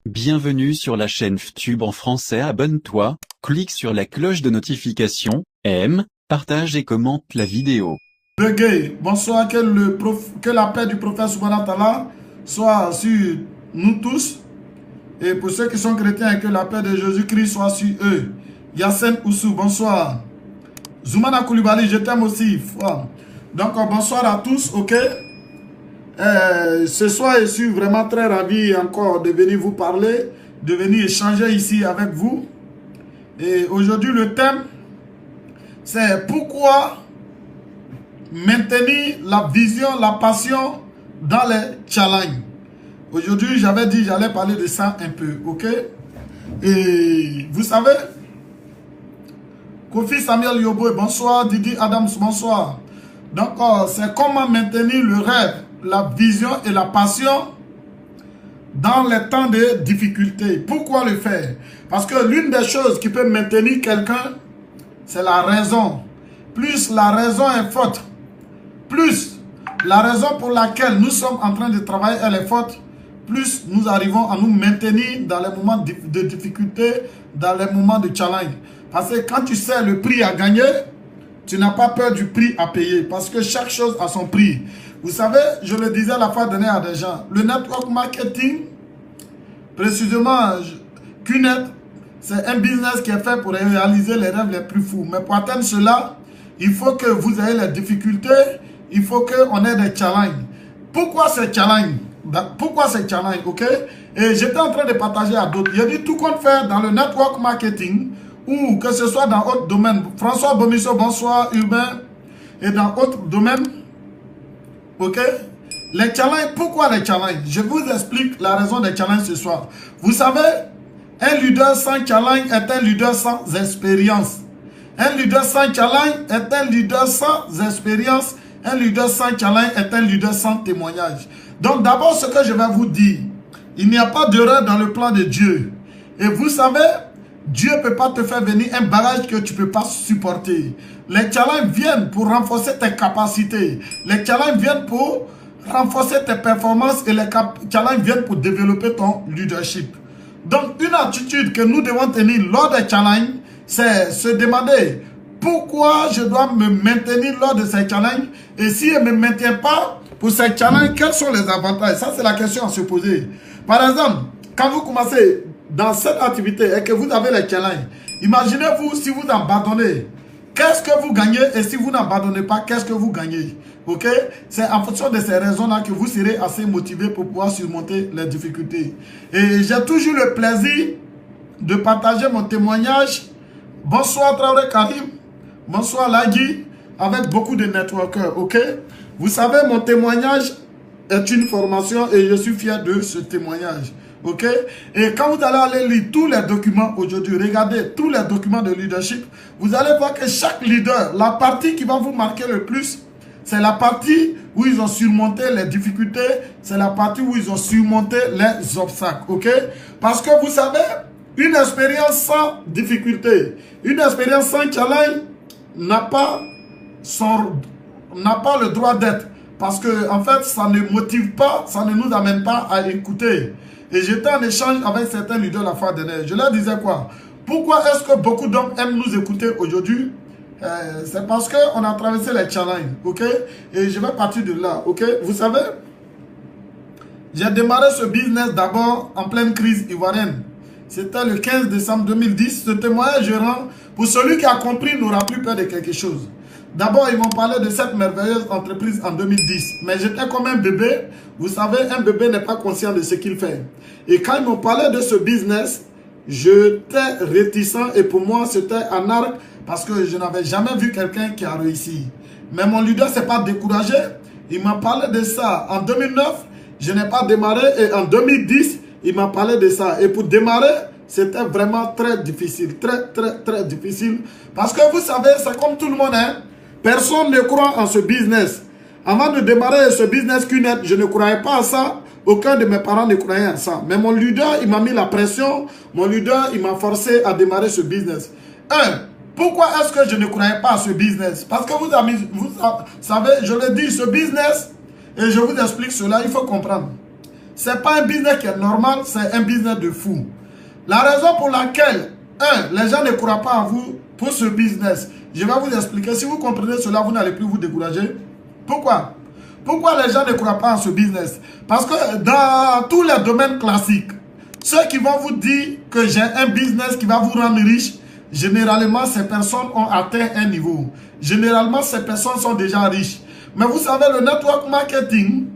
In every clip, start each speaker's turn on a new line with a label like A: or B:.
A: Bienvenue sur la chaîne FTube en français, abonne-toi, clique sur la cloche de notification, aime, partage et commente la vidéo.
B: Le gay, bonsoir, que la paix du prophète Subhanahu wa Ta'ala soit sur nous tous. Et pour ceux qui sont chrétiens, que la paix de Jésus-Christ soit sur eux. Yassen Oussou, bonsoir. Zoumana Koulibaly, je t'aime aussi. Donc, bonsoir à tous, ok? Ce soir, je suis vraiment très ravi encore de venir vous parler, de venir échanger ici avec vous. Et aujourd'hui, le thème, c'est pourquoi maintenir la vision, la passion dans les challenges. Aujourd'hui, j'avais dit j'allais parler de ça un peu, ok? Et vous savez, Kofi Samuel Yobo, bonsoir. Didi Adams, bonsoir. Donc, c'est comment maintenir le rêve, la vision et la passion dans les temps de difficulté. Pourquoi le faire? Parce que l'une des choses qui peut maintenir quelqu'un, c'est la raison. Plus la raison est forte, plus la raison pour laquelle nous sommes en train de travailler elle est forte, plus nous arrivons à nous maintenir dans les moments de difficulté, dans les moments de challenge. Parce que quand tu sais le prix à gagner, tu n'as pas peur du prix à payer. Parce que chaque chose a son prix. Vous savez, je le disais la fois dernière à des gens, le network marketing, précisément QNET, c'est un business qui est fait pour réaliser les rêves les plus fous. Mais pour atteindre cela, il faut que vous ayez les difficultés, il faut qu'on ait des challenges. Pourquoi ces challenges? Pourquoi ces challenges, ok? Et j'étais en train de partager à d'autres. Il y a dit tout compte faire dans le network marketing ou que ce soit dans d'autres domaines. François Bomisso, bonsoir, Urbain. Et dans d'autres domaines, ok? Les challenges, pourquoi les challenges? Je vous explique la raison des challenges ce soir. Vous savez, un leader sans challenge est un leader sans expérience. Un leader sans challenge est un leader sans expérience. Un leader sans challenge est un leader sans témoignage. Donc d'abord, ce que je vais vous dire, il n'y a pas d'erreur dans le plan de Dieu. Et vous savez, Dieu ne peut pas te faire venir un barrage que tu ne peux pas supporter. Les challenges viennent pour renforcer tes capacités. Les challenges viennent pour renforcer tes performances et les challenges viennent pour développer ton leadership. Donc une attitude que nous devons tenir lors des challenges, c'est se demander pourquoi je dois me maintenir lors de ces challenges et si je ne me maintiens pas pour ces challenges, quels sont les avantages? Ça, c'est la question à se poser. Par exemple, quand vous commencez dans cette activité et que vous avez les challenges, imaginez-vous si vous abandonnez. Qu'est-ce que vous gagnez? Et si vous n'abandonnez pas, qu'est-ce que vous gagnez? Ok? C'est en fonction de ces raisons-là que vous serez assez motivé pour pouvoir surmonter les difficultés. Et j'ai toujours le plaisir de partager mon témoignage. Bonsoir Traoré Karim. Bonsoir Lagui. Avec beaucoup de networkers. Ok? Vous savez, mon témoignage est une formation et je suis fier de ce témoignage. Ok? Et quand vous allez lire tous les documents aujourd'hui, regardez tous les documents de leadership, vous allez voir que chaque leader, la partie qui va vous marquer le plus, c'est la partie où ils ont surmonté les difficultés, c'est la partie où ils ont surmonté les obstacles. Ok? Parce que vous savez, une expérience sans difficulté, une expérience sans challenge n'a pas le droit d'être. Parce que en fait, ça ne motive pas, ça ne nous amène pas à écouter. Et j'étais en échange avec certains leaders la fois dernière. Je leur disais quoi? Pourquoi est-ce que beaucoup d'hommes aiment nous écouter aujourd'hui? C'est parce qu'on a traversé les challenges, ok? Et je vais partir de là, ok? Vous savez, j'ai démarré ce business d'abord en pleine crise ivoirienne. C'était le 15 décembre 2010. Ce témoignage, je rends pour celui qui a compris n'aura plus peur de quelque chose. D'abord, ils m'ont parlé de cette merveilleuse entreprise en 2010. Mais j'étais comme un bébé. Vous savez, un bébé n'est pas conscient de ce qu'il fait. Et quand ils m'ont parlé de ce business, j'étais réticent. Et pour moi, c'était un arc parce que je n'avais jamais vu quelqu'un qui a réussi. Mais mon leader ne s'est pas découragé. Il m'a parlé de ça. En 2009, je n'ai pas démarré. Et en 2010, il m'a parlé de ça. Et pour démarrer, c'était vraiment très difficile. Très difficile. Parce que vous savez, c'est comme tout le monde, hein. Personne ne croit en ce business. Avant de démarrer ce business QNET, je ne croyais pas à ça. Aucun de mes parents ne croyait à ça. Mais mon leader, il m'a mis la pression. Mon leader, il m'a forcé à démarrer ce business. Pourquoi est-ce que je ne croyais pas à ce business? Parce que vous savez, je le dis, ce business, et je vous explique cela, il faut comprendre. c'est pas un business qui est normal, c'est un business de fou. La raison pour laquelle, les gens ne croient pas en vous pour ce business, je vais vous expliquer. Si vous comprenez cela, vous n'allez plus vous décourager. Pourquoi? Pourquoi les gens ne croient pas en ce business? Parce que dans tous les domaines classiques, ceux qui vont vous dire que j'ai un business qui va vous rendre riche, généralement, ces personnes ont atteint un niveau. Généralement, ces personnes sont déjà riches. Mais vous savez, le network marketing,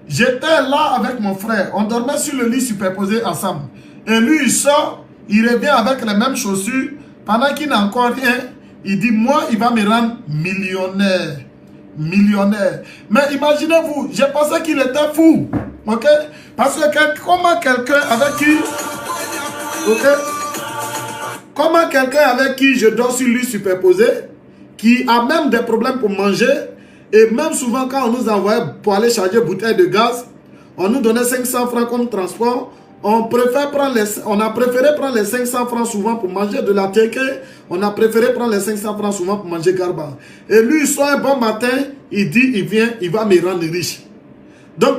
B: j'étais là avec mon frère. On dormait sur le lit superposé ensemble. Et lui, il sort, il revient avec les mêmes chaussures. Pendant qu'il n'a encore rien, il dit, moi, il va me rendre millionnaire. Millionnaire. Mais imaginez-vous, j'ai pensé qu'il était fou. Ok? Parce que comment quelqu'un avec qui... Ok? Comment quelqu'un avec qui je dors sur lui superposé, qui a même des problèmes pour manger, et même souvent quand on nous envoyait pour aller charger bouteille de gaz, on nous donnait 500 francs comme transport, on a préféré prendre les 500 francs souvent pour manger de la teke, on a préféré prendre les 500 francs souvent pour manger garba. Et lui, il sort un bon matin, il dit, il vient, il va me rendre riche. Donc,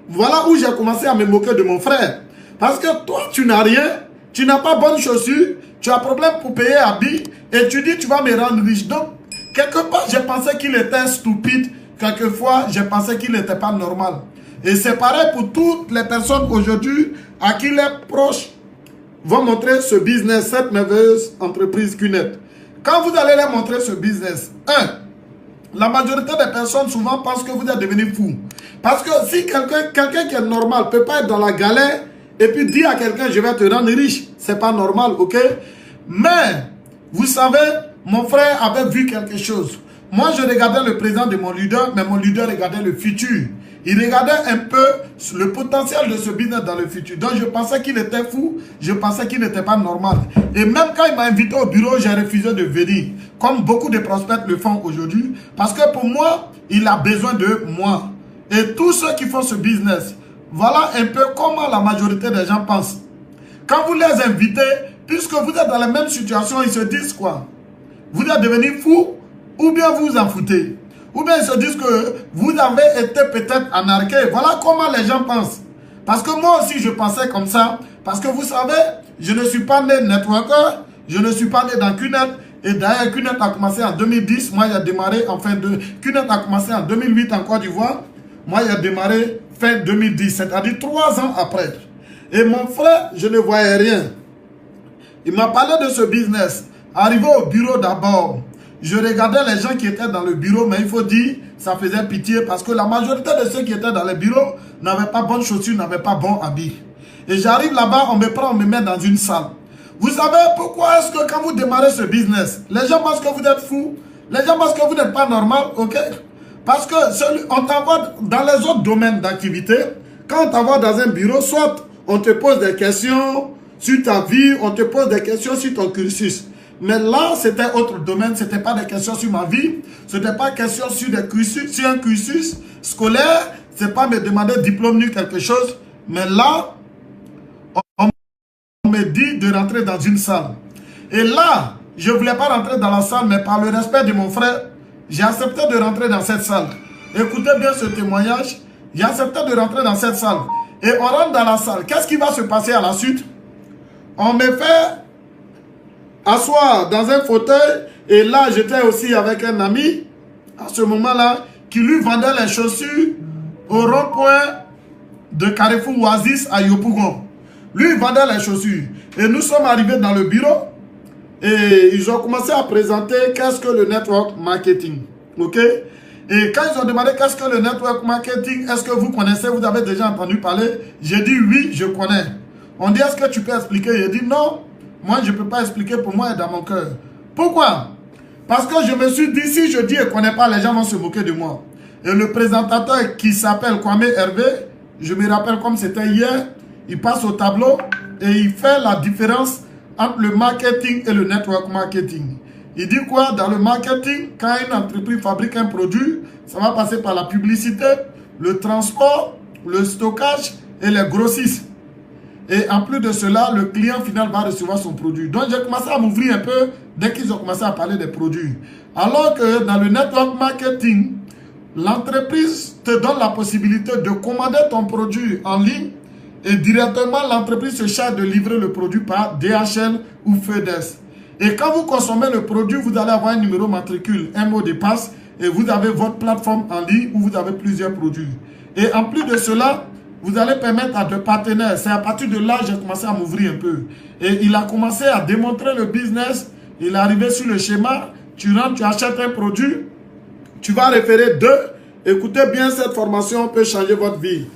B: voilà où j'ai commencé à me moquer de mon frère. Parce que toi, tu n'as rien, tu n'as pas bonne chaussure, tu as problème pour payer habit, et tu dis, tu vas me rendre riche. Donc, quelque part, j'ai pensé qu'il était stupide. Quelquefois, j'ai pensé qu'il n'était pas normal. Et c'est pareil pour toutes les personnes aujourd'hui à qui les proches vont montrer ce business, cette merveilleuse entreprise QNET. Quand vous allez leur montrer ce business, la majorité des personnes souvent pensent que vous êtes devenu fou. Parce que si quelqu'un qui est normal ne peut pas être dans la galère et puis dire à quelqu'un je vais te rendre riche, c'est pas normal, ok? Mais, vous savez, mon frère avait vu quelque chose. Moi, je regardais le présent de mon leader, mais mon leader regardait le futur. Il regardait un peu le potentiel de ce business dans le futur. Donc, je pensais qu'il était fou. Je pensais qu'il n'était pas normal. Et même quand il m'a invité au bureau, j'ai refusé de venir. Comme beaucoup de prospects le font aujourd'hui. Parce que pour moi, il a besoin de moi. Et tous ceux qui font ce business, voilà un peu comment la majorité des gens pensent. Quand vous les invitez, puisque vous êtes dans la même situation, ils se disent quoi? Vous êtes devenu fou ou bien vous vous en foutez? Ou bien ils se disent que vous avez été peut-être anarqué. Voilà comment les gens pensent. Parce que moi aussi je pensais comme ça. Parce que vous savez, je ne suis pas né networker. Je ne suis pas né dans QNET. Et d'ailleurs QNET a commencé en 2010. Moi j'ai démarré en fin de... QNET a commencé en 2008 en Côte d'Ivoire. Moi j'ai démarré fin 2010. C'est-à-dire 3 ans après. Et mon frère, je ne voyais rien. Il m'a parlé de ce business. Arrivé au bureau d'abord, je regardais les gens qui étaient dans le bureau, mais il faut dire, ça faisait pitié parce que la majorité de ceux qui étaient dans le bureau n'avaient pas bonne chaussure, n'avaient pas bon habit. Et j'arrive là-bas, on me prend, on me met dans une salle. Vous savez pourquoi est-ce que quand vous démarrez ce business, les gens pensent que vous êtes fou, les gens pensent que vous n'êtes pas normal, ok? Parce que on t'envoie dans les autres domaines d'activité, quand on t'envoie dans un bureau, soit on te pose des questions sur ta vie, on te pose des questions sur ton cursus. Mais là, c'était autre domaine, ce n'était pas des questions sur ma vie, ce n'était pas question sur un cursus scolaire, ce n'est pas me demander diplôme ni quelque chose. Mais là, on me dit de rentrer dans une salle. Et là, je ne voulais pas rentrer dans la salle, mais par le respect de mon frère, j'ai accepté de rentrer dans cette salle. Écoutez bien ce témoignage, j'ai accepté de rentrer dans cette salle. Et on rentre dans la salle. Qu'est-ce qui va se passer à la suite? On me fait asseoir dans un fauteuil. Et là, j'étais aussi avec un ami, à ce moment-là, qui lui vendait les chaussures au rond-point de Carrefour Oasis à Yopougon. Lui, il vendait les chaussures. Et nous sommes arrivés dans le bureau. Et ils ont commencé à présenter qu'est-ce que le network marketing. Ok? Et quand ils ont demandé qu'est-ce que le network marketing, est-ce que vous connaissez, vous avez déjà entendu parler? J'ai dit oui, je connais. On dit est-ce que tu peux expliquer? J'ai dit non, moi je ne peux pas expliquer, pour moi et dans mon cœur. Pourquoi? Parce que je me suis dit, si je dis et ne connais pas, les gens vont se moquer de moi. Et le présentateur qui s'appelle Kwame Hervé, je me rappelle comme c'était hier, il passe au tableau et il fait la différence entre le marketing et le network marketing. Il dit quoi? Dans le marketing, quand une entreprise fabrique un produit, ça va passer par la publicité, le transport, le stockage et les grossistes. Et en plus de cela, le client final va recevoir son produit. Donc j'ai commencé à m'ouvrir un peu dès qu'ils ont commencé à parler des produits. Alors que dans le network marketing, L'entreprise te donne la possibilité de commander ton produit en ligne et directement l'entreprise se charge de livrer le produit par DHL ou FedEx. Et quand vous consommez le produit, vous allez avoir un numéro matricule, un mot de passe et vous avez votre plateforme en ligne où vous avez plusieurs produits. Et en plus de cela, vous allez permettre à des partenaires. C'est à partir de là que j'ai commencé à m'ouvrir un peu. Et il a commencé à démontrer le business. Il est arrivé sur le schéma. Tu rentres, tu achètes un produit. Tu vas référer 2. Écoutez bien, cette formation peut changer votre vie.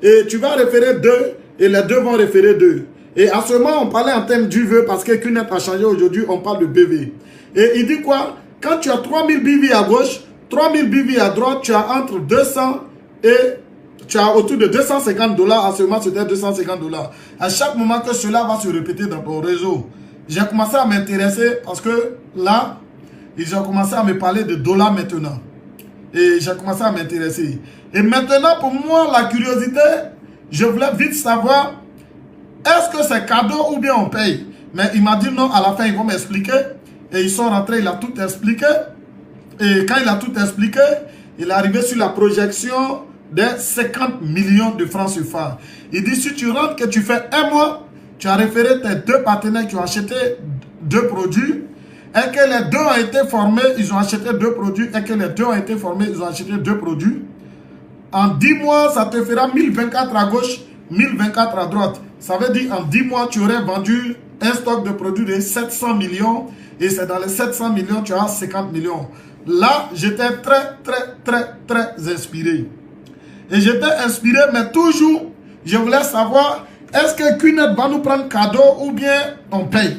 B: Et tu vas référer 2 et les 2 vont référer 2. Et à ce moment, on parlait en termes du vœu parce que QNET a changé aujourd'hui, on parle de BV. Et il dit quoi? Quand tu as 3000 BV à gauche, 3000 BV à droite, tu as entre 200 et tu as autour de 250 $. À ce moment, c'était 250 $. À chaque moment que cela va se répéter dans ton réseau, j'ai commencé à m'intéresser parce que là, ils ont commencé à me parler de dollars maintenant. Et j'ai commencé à m'intéresser. Et maintenant, pour moi, la curiosité, je voulais vite savoir, est-ce que c'est cadeau ou bien on paye? Mais il m'a dit non, à la fin, ils vont m'expliquer. Et ils sont rentrés, il a tout expliqué. Et quand il a tout expliqué, il est arrivé sur la projection des 50 millions de francs CFA. Il dit, si tu rentres, que tu fais un mois, tu as référé tes 2 partenaires qui ont acheté 2 produits, et que les 2 ont été formés, ils ont acheté 2 produits, et que les 2 ont été formés, ils ont acheté 2 produits. En 10 mois, ça te fera 1024 à gauche, 1024 à droite. Ça veut dire en 10 mois, tu aurais vendu un stock de produits de 700 millions, et c'est dans les 700 millions, tu as 50 millions. Là, j'étais très inspiré. Et j'étais inspiré, mais toujours, je voulais savoir, est-ce que QNET va nous prendre cadeau ou bien on paye?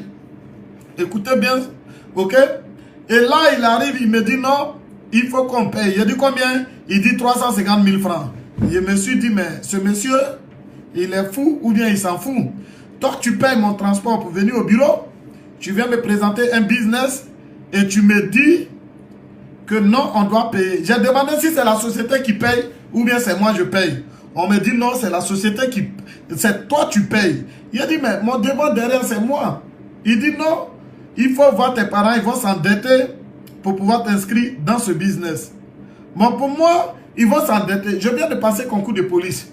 B: Écoutez bien, ok? Et là, il arrive, il me dit non, il faut qu'on paye. Il dit combien? Il dit 350 000 francs. Je me suis dit, mais ce monsieur, il est fou ou bien il s'en fout? Toi, tu payes mon transport pour venir au bureau, tu viens me présenter un business et tu me dis que non, on doit payer. J'ai demandé si c'est la société qui paye ou bien c'est moi je paye. On me dit non, c'est la société qui... C'est toi tu payes. Il a dit, mais mon devoir derrière c'est moi. Il dit non, il faut voir tes parents, ils vont s'endetter pour pouvoir t'inscrire dans ce business. Mais pour moi, ils vont s'endetter. Je viens de passer concours de police.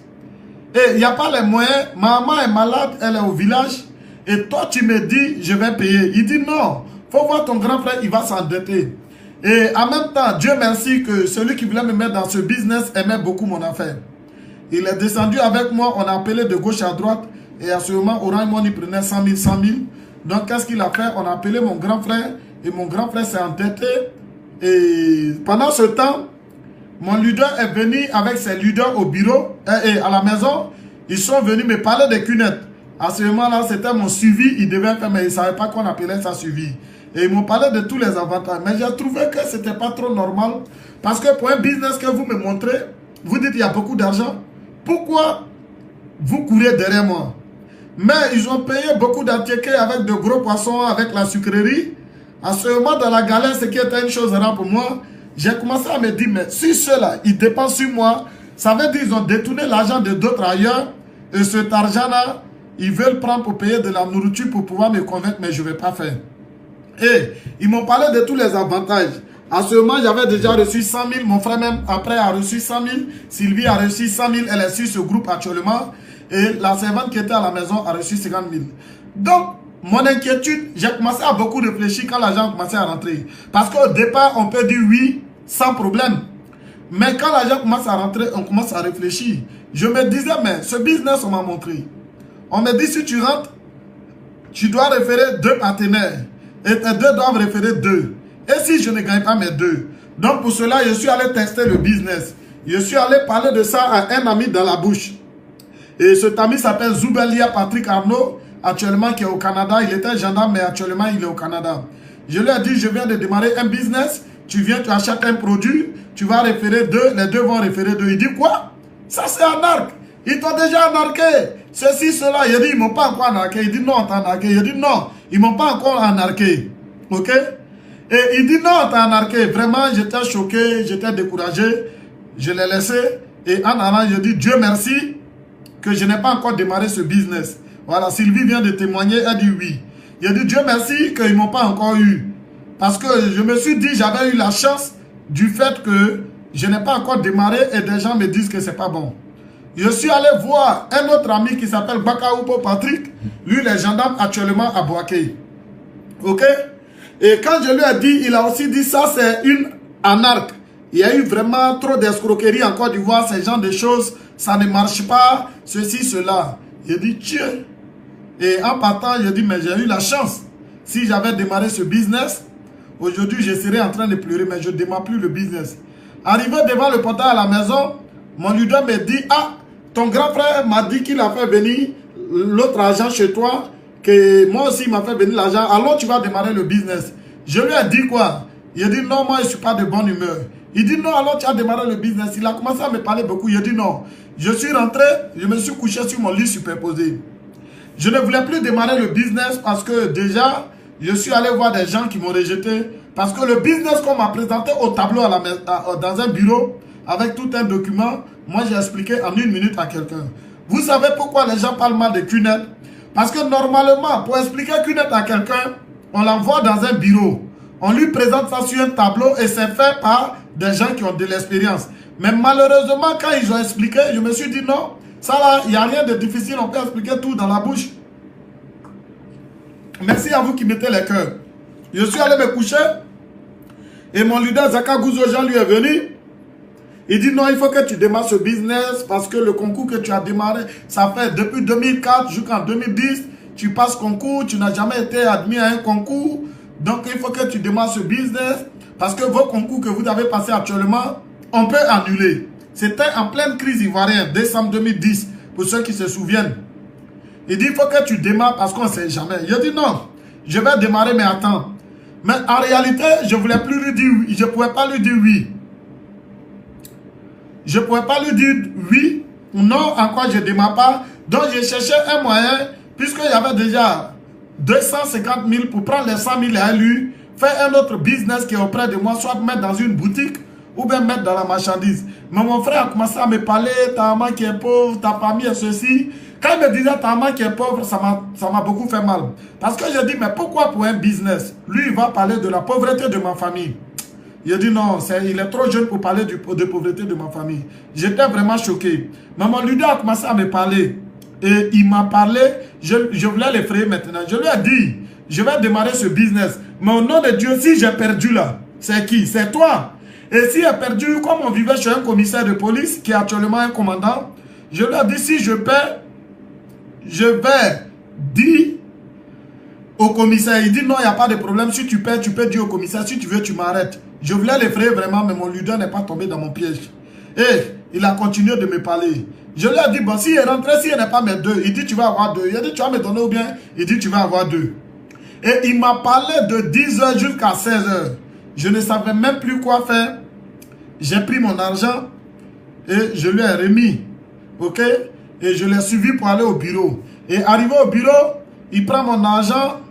B: Et il n'y a pas les moyens. Maman est malade, elle est au village. Et toi tu me dis, je vais payer. Il dit non, il faut voir ton grand frère, il va s'endetter. Et en même temps, Dieu merci que celui qui voulait me mettre dans ce business aimait beaucoup mon affaire. Il est descendu avec moi, on a appelé de gauche à droite. Et à ce moment, Orange Money prenait 100 000, 100 000. Donc, qu'est-ce qu'il a fait? On a appelé mon grand frère. Et mon grand frère s'est endetté. Et pendant ce temps, mon leader est venu avec ses leaders au bureau et à la maison. Ils sont venus me parler de QNET. À ce moment-là, c'était mon suivi. Ils devaient faire, mais ils ne savaient pas qu'on appelait ça suivi. Et ils m'ont parlé de tous les avantages. Mais j'ai trouvé que ce n'était pas trop normal. Parce que pour un business que vous me montrez, vous dites qu'il y a beaucoup d'argent. Pourquoi vous courez derrière moi? Mais ils ont payé beaucoup d'articles avec de gros poissons, avec la sucrerie. À ce moment, dans la galère, ce qui était une chose rare pour moi, j'ai commencé à me dire, mais si ceux-là, ils dépensent sur moi, ça veut dire qu'ils ont détourné l'argent de d'autres ailleurs. Et cet argent-là, ils veulent prendre pour payer de la nourriture pour pouvoir me convaincre, mais je ne vais pas faire. Et ils m'ont parlé de tous les avantages. À ce moment, j'avais déjà reçu 100 000. Mon frère même, après, a reçu 100 000. Sylvie a reçu 100 000. Elle est sur ce groupe actuellement. Et la servante qui était à la maison a reçu 50 000. Donc, mon inquiétude, j'ai commencé à beaucoup réfléchir quand l'argent a commencé à rentrer. Parce qu'au départ, on peut dire oui, sans problème. Mais quand l'argent commence à rentrer, on commence à réfléchir. Je me disais, mais ce business, on m'a montré. On me dit, si tu rentres, tu dois référer 2 partenaires. Et tes 2 doivent référer 2. Et si je ne gagne pas mes 2? Donc pour cela, je suis allé tester le business. Je suis allé parler de ça à un ami dans la bouche. Et cet ami s'appelle Zoubelia Patrick Arnaud, actuellement qui est au Canada. Il était gendarme, mais actuellement il est au Canada. Je lui ai dit, je viens de démarrer un business. Tu viens, tu achètes un produit, tu vas référer 2, les 2 vont référer 2. Il dit quoi? Ça c'est un arc. Ils t'ont déjà arnaqué. Ceci, cela. Il dit, ils ne m'ont pas encore arnaqué. Il dit, non, on t'a arnaqué. Il dit, non, ils ne m'ont pas encore arnaqué. Ok? Et il dit, non, on t'a arnaqué. Vraiment, j'étais choqué, j'étais découragé. Je l'ai laissé. Et en allant, je dis, Dieu merci que je n'ai pas encore démarré ce business. Voilà, Sylvie vient de témoigner. Elle dit oui. Il a dit, Dieu merci qu'ils ne m'ont pas encore eu. Parce que je me suis dit, j'avais eu la chance du fait que je n'ai pas encore démarré et des gens me disent que c'est pas bon. Je suis allé voir un autre ami qui s'appelle Bakaoupo Patrick. Lui, il est gendarme actuellement à Boaké. Ok? Et quand je lui ai dit, il a aussi dit ça, c'est une anarque. Il y a eu vraiment trop d'escroqueries en Côte d'Ivoire, ce genre de choses. Ça ne marche pas, ceci, cela. Il dit, tiens. Et en partant, je dis, mais j'ai eu la chance. Si j'avais démarré ce business, aujourd'hui, je serais en train de pleurer, mais je ne démarre plus le business. Arrivé devant le portail à la maison, mon leader me dit, ah, ton grand frère m'a dit qu'il a fait venir l'autre agent chez toi, que moi aussi il m'a fait venir l'argent, alors tu vas démarrer le business. Je lui ai dit quoi? Il a dit non, moi je ne suis pas de bonne humeur. Il dit non, alors tu as démarré le business. Il a commencé à me parler beaucoup. Il a dit non. Je suis rentré, je me suis couché sur mon lit superposé. Je ne voulais plus démarrer le business parce que déjà, je suis allé voir des gens qui m'ont rejeté. Parce que le business qu'on m'a présenté au tableau dans un bureau, avec tout un document, moi j'ai expliqué en 1 minute à quelqu'un. Vous savez pourquoi les gens parlent mal de QNET? Parce que normalement, pour expliquer QNET à quelqu'un, on l'envoie dans un bureau. On lui présente ça sur un tableau et c'est fait par des gens qui ont de l'expérience. Mais malheureusement, quand ils ont expliqué, je me suis dit non, ça là, il n'y a rien de difficile, on peut expliquer tout dans la bouche. Merci à vous qui mettez les cœurs. Je suis allé me coucher et mon leader Zaka Gouzojan lui est venu. Il dit non, il faut que tu démarres ce business parce que le concours que tu as démarré, ça fait depuis 2004 jusqu'en 2010, tu passes concours, tu n'as jamais été admis à un concours. Donc il faut que tu démarres ce business parce que vos concours que vous avez passés actuellement, on peut annuler. C'était en pleine crise ivoirienne, décembre 2010, pour ceux qui se souviennent. Il dit il faut que tu démarres parce qu'on ne sait jamais. Il dit non, je vais démarrer mais attends. Mais en réalité, je ne voulais plus lui dire oui, je ne pouvais pas lui dire oui. Je ne pouvais pas lui dire oui ou non, en quoi je ne démarre pas. Donc, j'ai cherché un moyen, puisqu'il y avait déjà 250 000 pour prendre les 100 000 à lui, faire un autre business qui est auprès de moi, soit mettre dans une boutique ou bien mettre dans la marchandise. Mais mon frère a commencé à me parler, ta maman qui est pauvre, ta famille est ceci. Quand il me disait ta maman qui est pauvre, ça m'a beaucoup fait mal. Parce que j'ai dit, mais pourquoi pour un business? Lui, il va parler de la pauvreté de ma famille. Il a dit non, il est trop jeune pour parler de pauvreté de ma famille. J'étais vraiment choqué. Mais mon leader a commencé à me parler. Et il m'a parlé, je voulais l'effrayer maintenant. Je lui ai dit, je vais démarrer ce business. Mais au nom de Dieu, si j'ai perdu là, c'est qui? C'est toi. Et si j'ai perdu, comme on vivait chez un commissaire de police, qui est actuellement un commandant, je lui ai dit, si je perds, je vais dire au commissaire. Il dit non, il n'y a pas de problème. Si tu perds, tu peux dire au commissaire. Si tu veux, tu m'arrêtes. Je voulais l'effrayer vraiment, mais mon leader n'est pas tombé dans mon piège. Et il a continué de me parler. Je lui ai dit, bon, s'il est rentré, s'il n'est pas mes deux, il dit, tu vas avoir deux. Il a dit, tu vas me donner ou bien? Il dit, tu vas avoir deux. Et il m'a parlé de 10h jusqu'à 16h. Je ne savais même plus quoi faire. J'ai pris mon argent et je lui ai remis. Ok? Et je l'ai suivi pour aller au bureau. Et arrivé au bureau, il prend mon argent.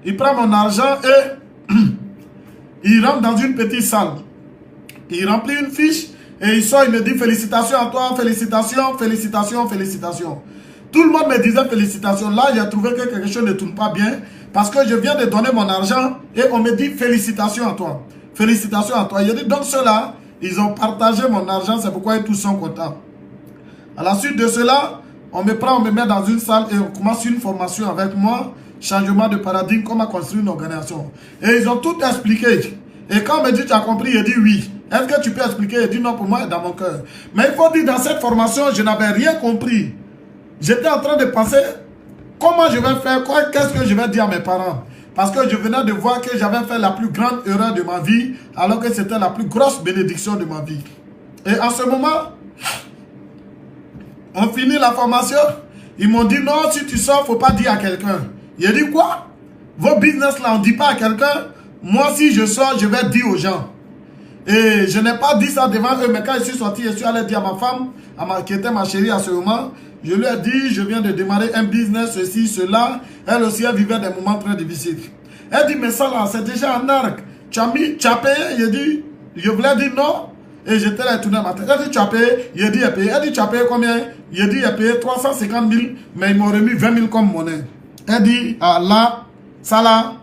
B: Il prend mon argent et il rentre dans une petite salle. Il remplit une fiche et il sort, il me dit félicitations à toi, félicitations, félicitations, félicitations. Tout le monde me disait félicitations. Là, j'ai trouvé que quelque chose ne tourne pas bien parce que je viens de donner mon argent et on me dit félicitations à toi. Félicitations à toi. Il a dit donc ceux-là, ils ont partagé mon argent, c'est pourquoi ils tous sont contents. À la suite de cela, on me prend, on me met dans une salle et on commence une formation avec moi. Changement de paradigme, comment construire une organisation. Et ils ont tout expliqué. Et quand on me dit, tu as compris, il dit oui. Est-ce que tu peux expliquer? Il dit non, pour moi, dans mon cœur. Mais il faut dire, dans cette formation, je n'avais rien compris. J'étais en train de penser, comment je vais faire, qu'est-ce que je vais dire à mes parents? Parce que je venais de voir que j'avais fait la plus grande erreur de ma vie, alors que c'était la plus grosse bénédiction de ma vie. Et en ce moment, on finit la formation. Ils m'ont dit, non, si tu sors, il ne faut pas dire à quelqu'un. Il a dit quoi? Vos business là, on ne dit pas à quelqu'un. Moi, si je sors, je vais dire aux gens. Et je n'ai pas dit ça devant eux, mais quand je suis sorti, je suis allé dire à ma femme, qui était ma chérie à ce moment, je lui ai dit, je viens de démarrer un business, ceci, cela. Elle aussi, elle vivait des moments très difficiles. Elle dit, mais ça là, c'est déjà un arc. Tu as payé? Il dit, je voulais dire non. Et j'étais là tourné ma tête. Elle dit, tu as payé? Il dit, il a payé. Elle dit, tu as payé combien? Il dit, il a payé 350 000, mais ils m'ont remis 20 000 comme monnaie. Elle dit, ah là, ça là,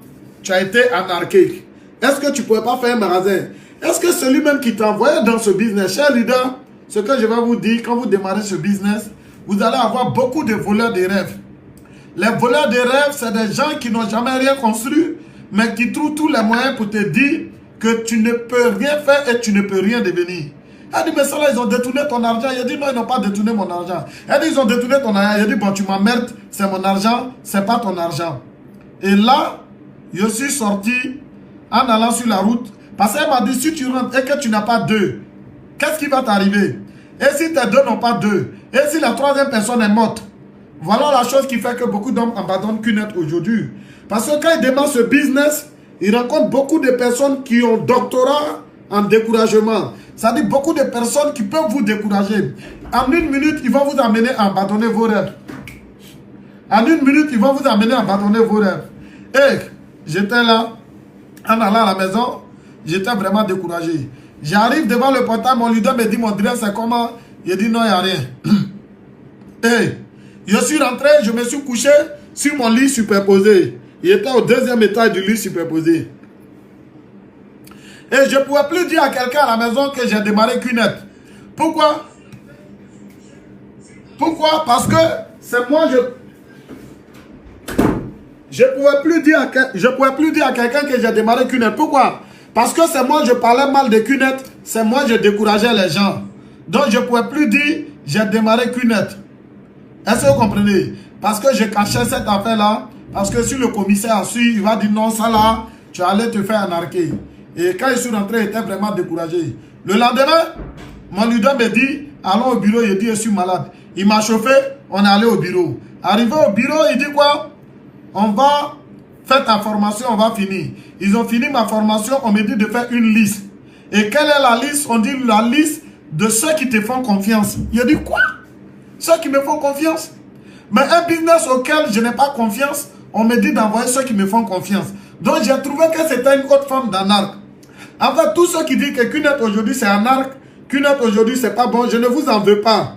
B: tu as été anarchique. Est-ce que tu ne pourrais pas faire un magasin? Est-ce que celui-même qui t'a envoyé dans ce business, cher leader, ce que je vais vous dire, quand vous démarrez ce business, vous allez avoir beaucoup de voleurs de rêves. Les voleurs de rêves, c'est des gens qui n'ont jamais rien construit, mais qui trouvent tous les moyens pour te dire que tu ne peux rien faire et tu ne peux rien devenir. Elle dit, mais ça là, ils ont détourné ton argent. Il a dit, non, ils n'ont pas détourné mon argent. Elle dit, ils ont détourné ton argent. Il a dit, bon, tu m'emmerdes, c'est mon argent, c'est pas ton argent. Et là, je suis sorti en allant sur la route, parce qu'elle m'a dit, si tu rentres et que tu n'as pas deux, qu'est-ce qui va t'arriver? Et si tes deux n'ont pas deux? Et si la troisième personne est morte? Voilà la chose qui fait que beaucoup d'hommes abandonnent QNET aujourd'hui. Parce que quand ils démarrent ce business, ils rencontrent beaucoup de personnes qui ont doctorat en découragement. C'est-à-dire beaucoup de personnes qui peuvent vous décourager. En une minute, ils vont vous amener à abandonner vos rêves. En une minute, ils vont vous amener à abandonner vos rêves. Et j'étais là, en allant à la maison, j'étais vraiment découragé. J'arrive devant le portail, mon leader me dit, mon direct, c'est comment? Il dit, non, il n'y a rien. Et je suis rentré, je me suis couché sur mon lit superposé. Il était au deuxième étage du lit superposé. Et je ne pouvais plus dire à quelqu'un à la maison que j'ai démarré QNET. Pourquoi? Pourquoi? Parce que c'est moi, je ne pouvais plus dire à quelqu'un que j'ai démarré QNET. Pourquoi? Parce que c'est moi, je parlais mal de QNET. C'est moi, je décourageais les gens. Donc, je ne pouvais plus dire, j'ai démarré QNET. Est-ce que vous comprenez? Parce que je cachais cette affaire-là. Parce que si le commissaire a su, il va dire non, ça là, tu allais te faire anarquer. Et quand je suis rentré, il était vraiment découragé. Le lendemain, mon leader me dit, allons au bureau. Il dit, je suis malade. Il m'a chauffé, on est allé au bureau. Arrivé au bureau, il dit quoi? On va faire ta formation, on va finir. Ils ont fini ma formation, on me dit de faire une liste. Et quelle est la liste? On dit la liste de ceux qui te font confiance. Il a dit quoi? Ceux qui me font confiance. Mais un business auquel je n'ai pas confiance, on me dit d'envoyer ceux qui me font confiance. Donc j'ai trouvé que c'était une autre forme d'anarque. En fait, tous ceux qui disent que QNET aujourd'hui c'est anarque, QNET aujourd'hui c'est pas bon, je ne vous en veux pas.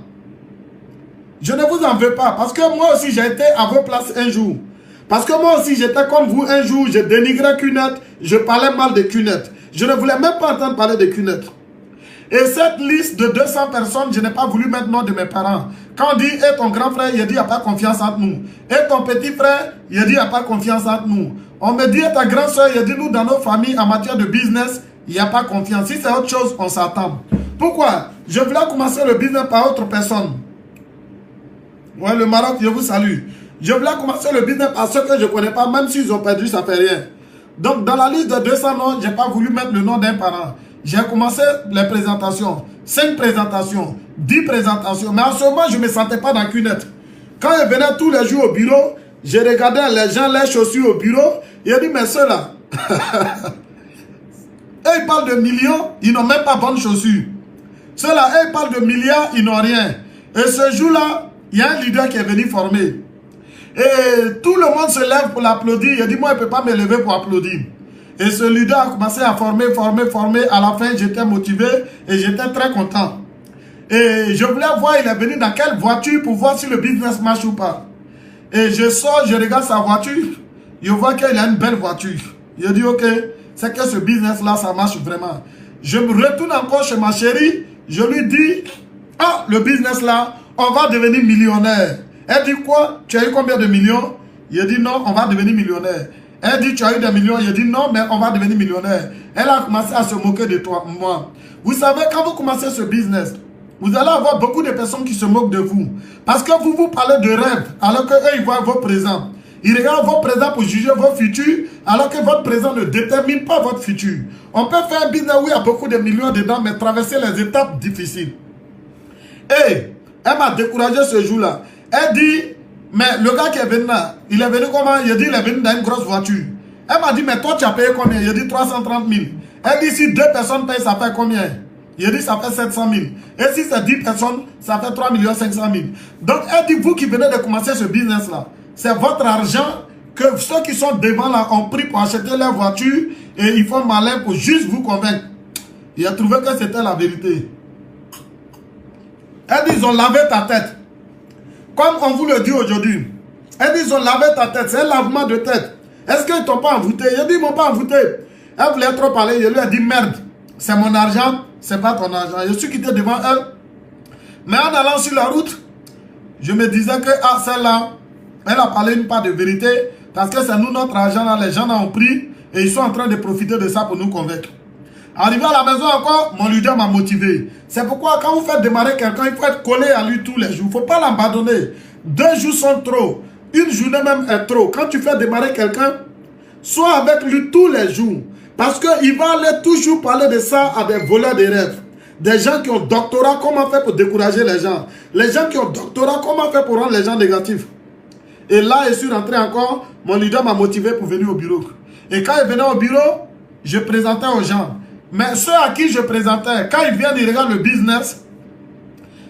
B: Je ne vous en veux pas. Parce que moi aussi j'ai été à vos places un jour. Parce que moi aussi j'étais comme vous un jour, je dénigrais QNET, je parlais mal de QNET. Je ne voulais même pas entendre parler de QNET. Et cette liste de 200 personnes, je n'ai pas voulu mettre le nom de mes parents. Quand on dit, et ton grand frère, il a dit, il n'y a pas confiance entre nous. Et ton petit frère, il a dit, il n'y a pas confiance entre nous. On me dit, et ta grande soeur, il a dit, nous, dans nos familles, en matière de business, il n'y a pas confiance. Si c'est autre chose, on s'attend. Pourquoi? Je voulais commencer le business par autre personne. Ouais, le Maroc, je vous salue. Je voulais commencer le business par ceux que je ne connais pas, même s'ils ont perdu, ça ne fait rien. Donc, dans la liste de 200 noms, je n'ai pas voulu mettre le nom d'un parent. J'ai commencé les présentations, 5 présentations, 10 présentations. Mais en ce moment, je ne me sentais pas dans QNET. Quand je venais tous les jours au bureau, je regardais les gens, les chaussures au bureau. Et je dis, mais ceux-là, eux, ils parlent de millions, ils n'ont même pas bonnes chaussures. Ceux-là, eux, ils parlent de milliards, ils n'ont rien. Et ce jour-là, il y a un leader qui est venu former. Et tout le monde se lève pour l'applaudir. Il dit, moi, je ne peux pas me lever pour applaudir. Et ce leader a commencé à former. À la fin, j'étais motivé et j'étais très content. Et je voulais voir, il est venu dans quelle voiture pour voir si le business marche ou pas. Et je sors, je regarde sa voiture. Je vois qu'il a une belle voiture. Je dis, ok, c'est que ce business-là, ça marche vraiment. Je me retourne encore chez ma chérie. Je lui dis, ah, le business-là, on va devenir millionnaire. Elle dit quoi? Tu as eu combien de millions? Il dit non, on va devenir millionnaire. Elle dit, tu as eu des millions. Il dit, non, mais on va devenir millionnaire. Elle a commencé à se moquer de toi, moi. Vous savez, quand vous commencez ce business, vous allez avoir beaucoup de personnes qui se moquent de vous. Parce que vous parlez de rêve, alors qu'eux, ils voient vos présents. Ils regardent vos présents pour juger vos futurs, alors que votre présent ne détermine pas votre futur. On peut faire un business où il y a beaucoup de millions dedans, mais traverser les étapes difficiles. Et elle m'a découragé ce jour-là. Elle dit, mais le gars qui est venu là, il est venu comment? Il a dit, il est venu dans une grosse voiture. Elle m'a dit, mais toi, tu as payé combien? Il a dit 330 000. Elle dit, si 2 personnes payent, ça fait combien? Il a dit, ça fait 700 000. Et si c'est 10 personnes, ça fait 3 500 000. Donc, elle dit, vous qui venez de commencer ce business-là, c'est votre argent que ceux qui sont devant là ont pris pour acheter leur voiture et ils font malin pour juste vous convaincre. Il a trouvé que c'était la vérité. Elle dit, ils ont lavé ta tête. Comme on vous le dit aujourd'hui. Elle dit, ils ont lavé ta tête. C'est un lavement de tête. Est-ce qu'ils ne t'ont pas envoûté? Il a dit, ils ne m'ont pas envoûté. Elle voulait trop parler, je lui ai dit merde, c'est mon argent, c'est pas ton argent. Je suis quitté devant elle. Mais en allant sur la route, je me disais que ah, celle-là, elle a parlé une part de vérité parce que c'est nous notre argent, là, les gens ont pris et ils sont en train de profiter de ça pour nous convaincre. Arrivé à la maison encore, mon leader m'a motivé. C'est pourquoi quand vous faites démarrer quelqu'un, il faut être collé à lui tous les jours. Il ne faut pas l'abandonner. 2 jours sont trop. Une journée même est trop. Quand tu fais démarrer quelqu'un, sois avec lui tous les jours. Parce qu'il va aller toujours parler de ça à des voleurs de rêves. Des gens qui ont doctorat, comment faire pour décourager les gens. Les gens qui ont doctorat, comment faire pour rendre les gens négatifs. Et là, je suis rentré encore, mon leader m'a motivé pour venir au bureau. Et quand il venait au bureau, je présentais aux gens. Mais ceux à qui je présentais, quand ils viennent, ils regardent le business.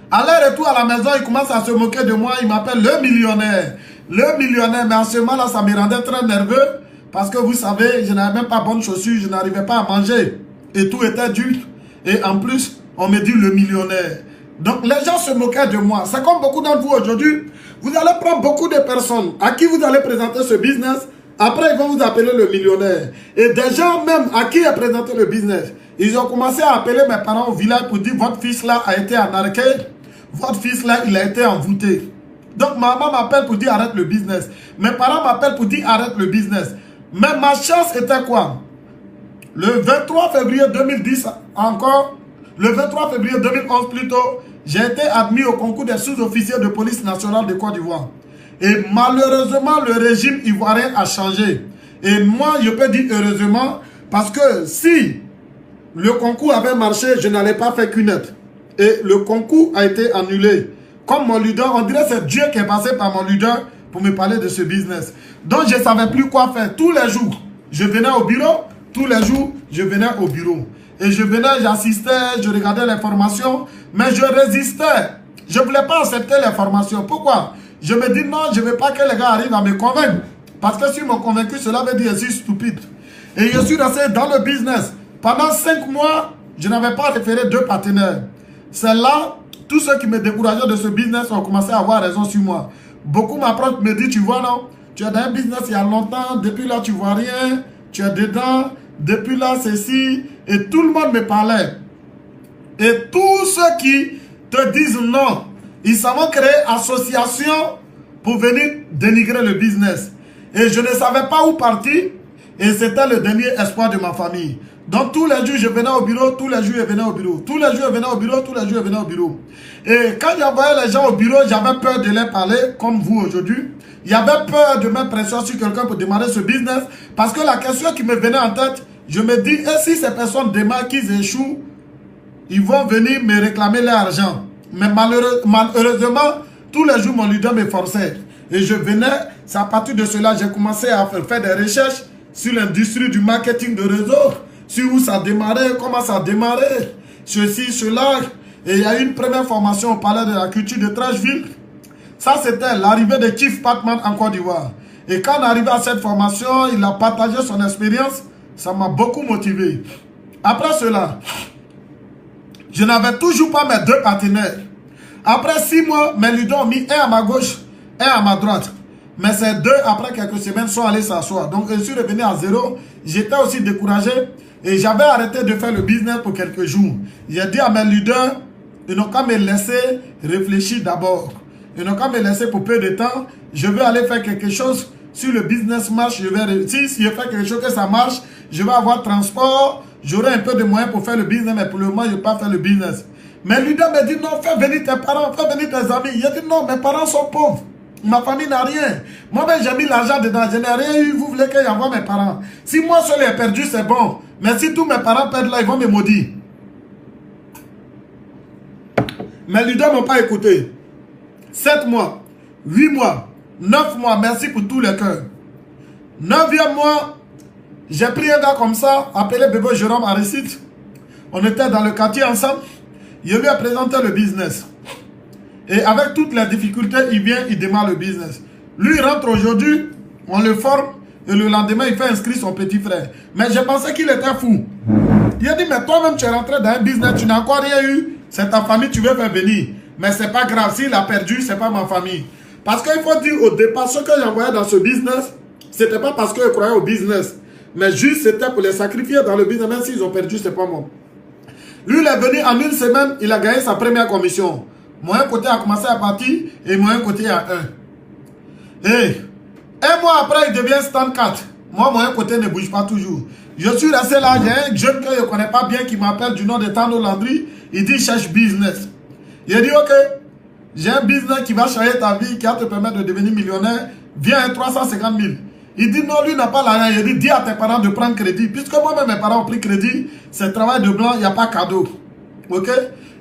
B: À leur retour à la maison, ils commencent à se moquer de moi. Ils m'appellent le millionnaire. Le millionnaire. Mais en ce moment-là, ça me rendait très nerveux. Parce que vous savez, je n'avais même pas bonne chaussure. Je n'arrivais pas à manger. Et tout était dur. Et en plus, on me dit le millionnaire. Donc les gens se moquaient de moi. C'est comme beaucoup d'entre vous aujourd'hui. Vous allez prendre beaucoup de personnes à qui vous allez présenter ce business. Après, ils vont vous appeler le millionnaire. Et des gens même à qui est présenté le business, ils ont commencé à appeler mes parents au village pour dire votre fils là a été arnaqué. Votre fils là, il a été envoûté. Donc maman m'appelle pour dire arrête le business. Mes parents m'appellent pour dire arrête le business. Mais ma chance était quoi? Le 23 février 2010 encore, le 23 février 2011 plutôt, j'ai été admis au concours des sous-officiers de police nationale de Côte d'Ivoire. Et malheureusement, le régime ivoirien a changé. Et moi, je peux dire heureusement, parce que si le concours avait marché, je n'allais pas faire qu'une lettre. Et le concours a été annulé. Comme mon leader, on dirait que c'est Dieu qui est passé par mon leader pour me parler de ce business. Donc, je ne savais plus quoi faire. Tous les jours, je venais au bureau. Tous les jours, je venais au bureau. Et je venais, j'assistais, je regardais les formations, mais je résistais. Je ne voulais pas accepter les formations. Pourquoi? Je me dis non, je ne veux pas que les gars arrivent à me convaincre. Parce que s'ils m'ont convaincu, cela veut dire que je suis stupide. Et je suis resté dans le business. Pendant 5 mois, je n'avais pas référé 2 partenaires. C'est là, tous ceux qui me décourageaient de ce business ont commencé à avoir raison sur moi. Beaucoup m'approchent, me disent, tu vois non, tu es dans un business il y a longtemps, depuis là tu vois rien, tu es dedans, depuis là ceci. Et tout le monde me parlait. Et tous ceux qui te disent non, ils savent créer association pour venir dénigrer le business. Et je ne savais pas où partir. Et c'était le dernier espoir de ma famille. Donc tous les jours, je venais au bureau, tous les jours, je venais au bureau. Tous les jours, je venais au bureau, tous les jours, je venais au bureau. Et quand j'envoyais les gens au bureau, j'avais peur de les parler, comme vous aujourd'hui. J'avais peur de mettre pression sur quelqu'un pour démarrer ce business. Parce que la question qui me venait en tête, je me dis, et si ces personnes démarrent, qu'ils échouent, ils vont venir me réclamer leur argent. Mais malheureusement, tous les jours, mon leader me forçait. Et je venais, c'est à partir de cela, j'ai commencé à faire des recherches sur l'industrie du marketing de réseau, sur où ça démarrait, comment ça démarrait, ceci, cela. Et il y a eu une première formation au palais de la culture de Trashville. Ça, c'était l'arrivée de Chief Patman en Côte d'Ivoire. Et quand on est arrivé à cette formation, il a partagé son expérience. Ça m'a beaucoup motivé. Après cela, je n'avais toujours pas mes 2 partenaires. Après 6 mois, mes leaders ont mis un à ma gauche, un à ma droite. Mais ces 2, après quelques semaines, sont allés s'asseoir. Donc, je suis revenu à 0. J'étais aussi découragé. Et j'avais arrêté de faire le business pour quelques jours. J'ai dit à mes leaders, ils n'ont qu'à me laisser réfléchir d'abord. Ils n'ont qu'à me laisser pour peu de temps. Je vais aller faire quelque chose. Si le business marche, je vais réussir. Si je fais quelque chose que ça marche, je vais avoir transport. J'aurai un peu de moyens pour faire le business, mais pour le moment, je ne vais pas faire le business. Mais le leader me dit non, fais venir tes parents, fais venir tes amis. Il a dit non, mes parents sont pauvres. Ma famille n'a rien. Moi-même, j'ai mis l'argent dedans. Je n'ai rien eu. Vous voulez que j'envoie mes parents. Si moi seul ai perdu, c'est bon. Mais si tous mes parents perdent là, ils vont me maudire. Mes leaders ne m'ont pas écouté. 7 mois, 8 mois, 9 mois, merci pour tous les cœurs. 9e mois, j'ai pris un gars comme ça, appelé Bébé Jérôme Aristide. On était dans le quartier ensemble. Je lui ai présenté le business. Et avec toutes les difficultés, il vient, il démarre le business. Lui, il rentre aujourd'hui, on le forme, et le lendemain, il fait inscrire son petit frère. Mais j'ai pensé qu'il était fou. Il a dit, mais toi-même, tu es rentré dans un business, tu n'as encore rien eu. C'est ta famille, tu veux faire venir. Mais c'est pas grave, s'il a perdu, c'est pas ma famille. Parce qu'il faut dire au départ, ce que j'envoyais dans ce business, c'était pas parce que je croyais au business. Mais juste c'était pour les sacrifier dans le business. Même s'ils ont perdu, c'est pas moi. Lui, il est venu en une semaine, il a gagné sa première commission. Mon un côté a commencé à partir et mon un côté à 1. Et un mois après, il devient stand 4. Moi, mon un côté ne bouge pas toujours. Je suis resté là, j'ai un jeune que je ne connais pas bien qui m'appelle du nom de Tando Landry. Il dit, cherche business. Il dit, ok, j'ai un business qui va changer ta vie, qui va te permettre de devenir millionnaire. Viens, 350 000. Il dit, non, lui n'a pas l'argent. Il dit, dis à tes parents de prendre crédit. Puisque moi-même, mes parents ont pris crédit, c'est travail de blanc, il n'y a pas cadeau. Ok?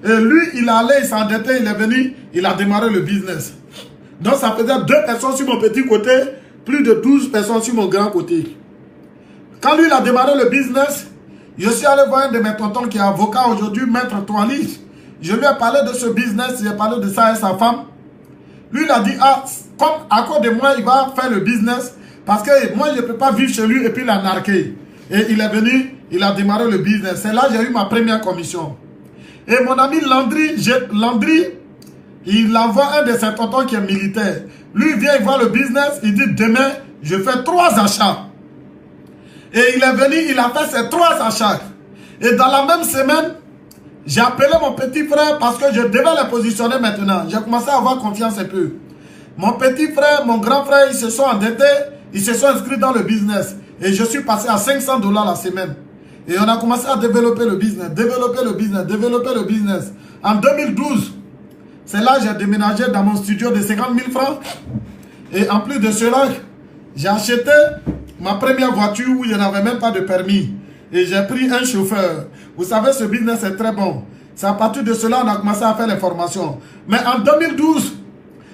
B: Et lui, il est allé, il s'est endetté, il est venu, il a démarré le business. Donc, ça faisait 2 personnes sur mon petit côté, plus de 12 personnes sur mon grand côté. Quand lui, il a démarré le business, je suis allé voir un de mes tontons qui est avocat aujourd'hui, Maître Toali. Je lui ai parlé de ce business, j'ai parlé de ça à sa femme. Lui, il a dit, ah, comme à cause de moi, il va faire le business, parce que moi, je ne peux pas vivre chez lui et puis l'arnaquer. Et il est venu, il a démarré le business. C'est là que j'ai eu ma première commission. Et mon ami Landry, il envoie un de ses tontons qui est militaire. Lui, il vient, il voit le business, il dit, demain, je fais 3 achats. Et il est venu, il a fait ses 3 achats. Et dans la même semaine, j'ai appelé mon petit frère parce que je devais les positionner maintenant. J'ai commencé à avoir confiance un peu. Mon petit frère, mon grand frère, ils se sont endettés, ils se sont inscrits dans le business. Et je suis passé à $500 la semaine. Et on a commencé à développer le business, développer le business. En 2012, c'est là que j'ai déménagé dans mon studio de 50 000 francs. Et en plus de cela, j'ai acheté ma première voiture où je n'avais même pas de permis. Et j'ai pris un chauffeur. Vous savez, ce business est très bon. C'est à partir de cela qu'on a commencé à faire les formations. Mais en 2012,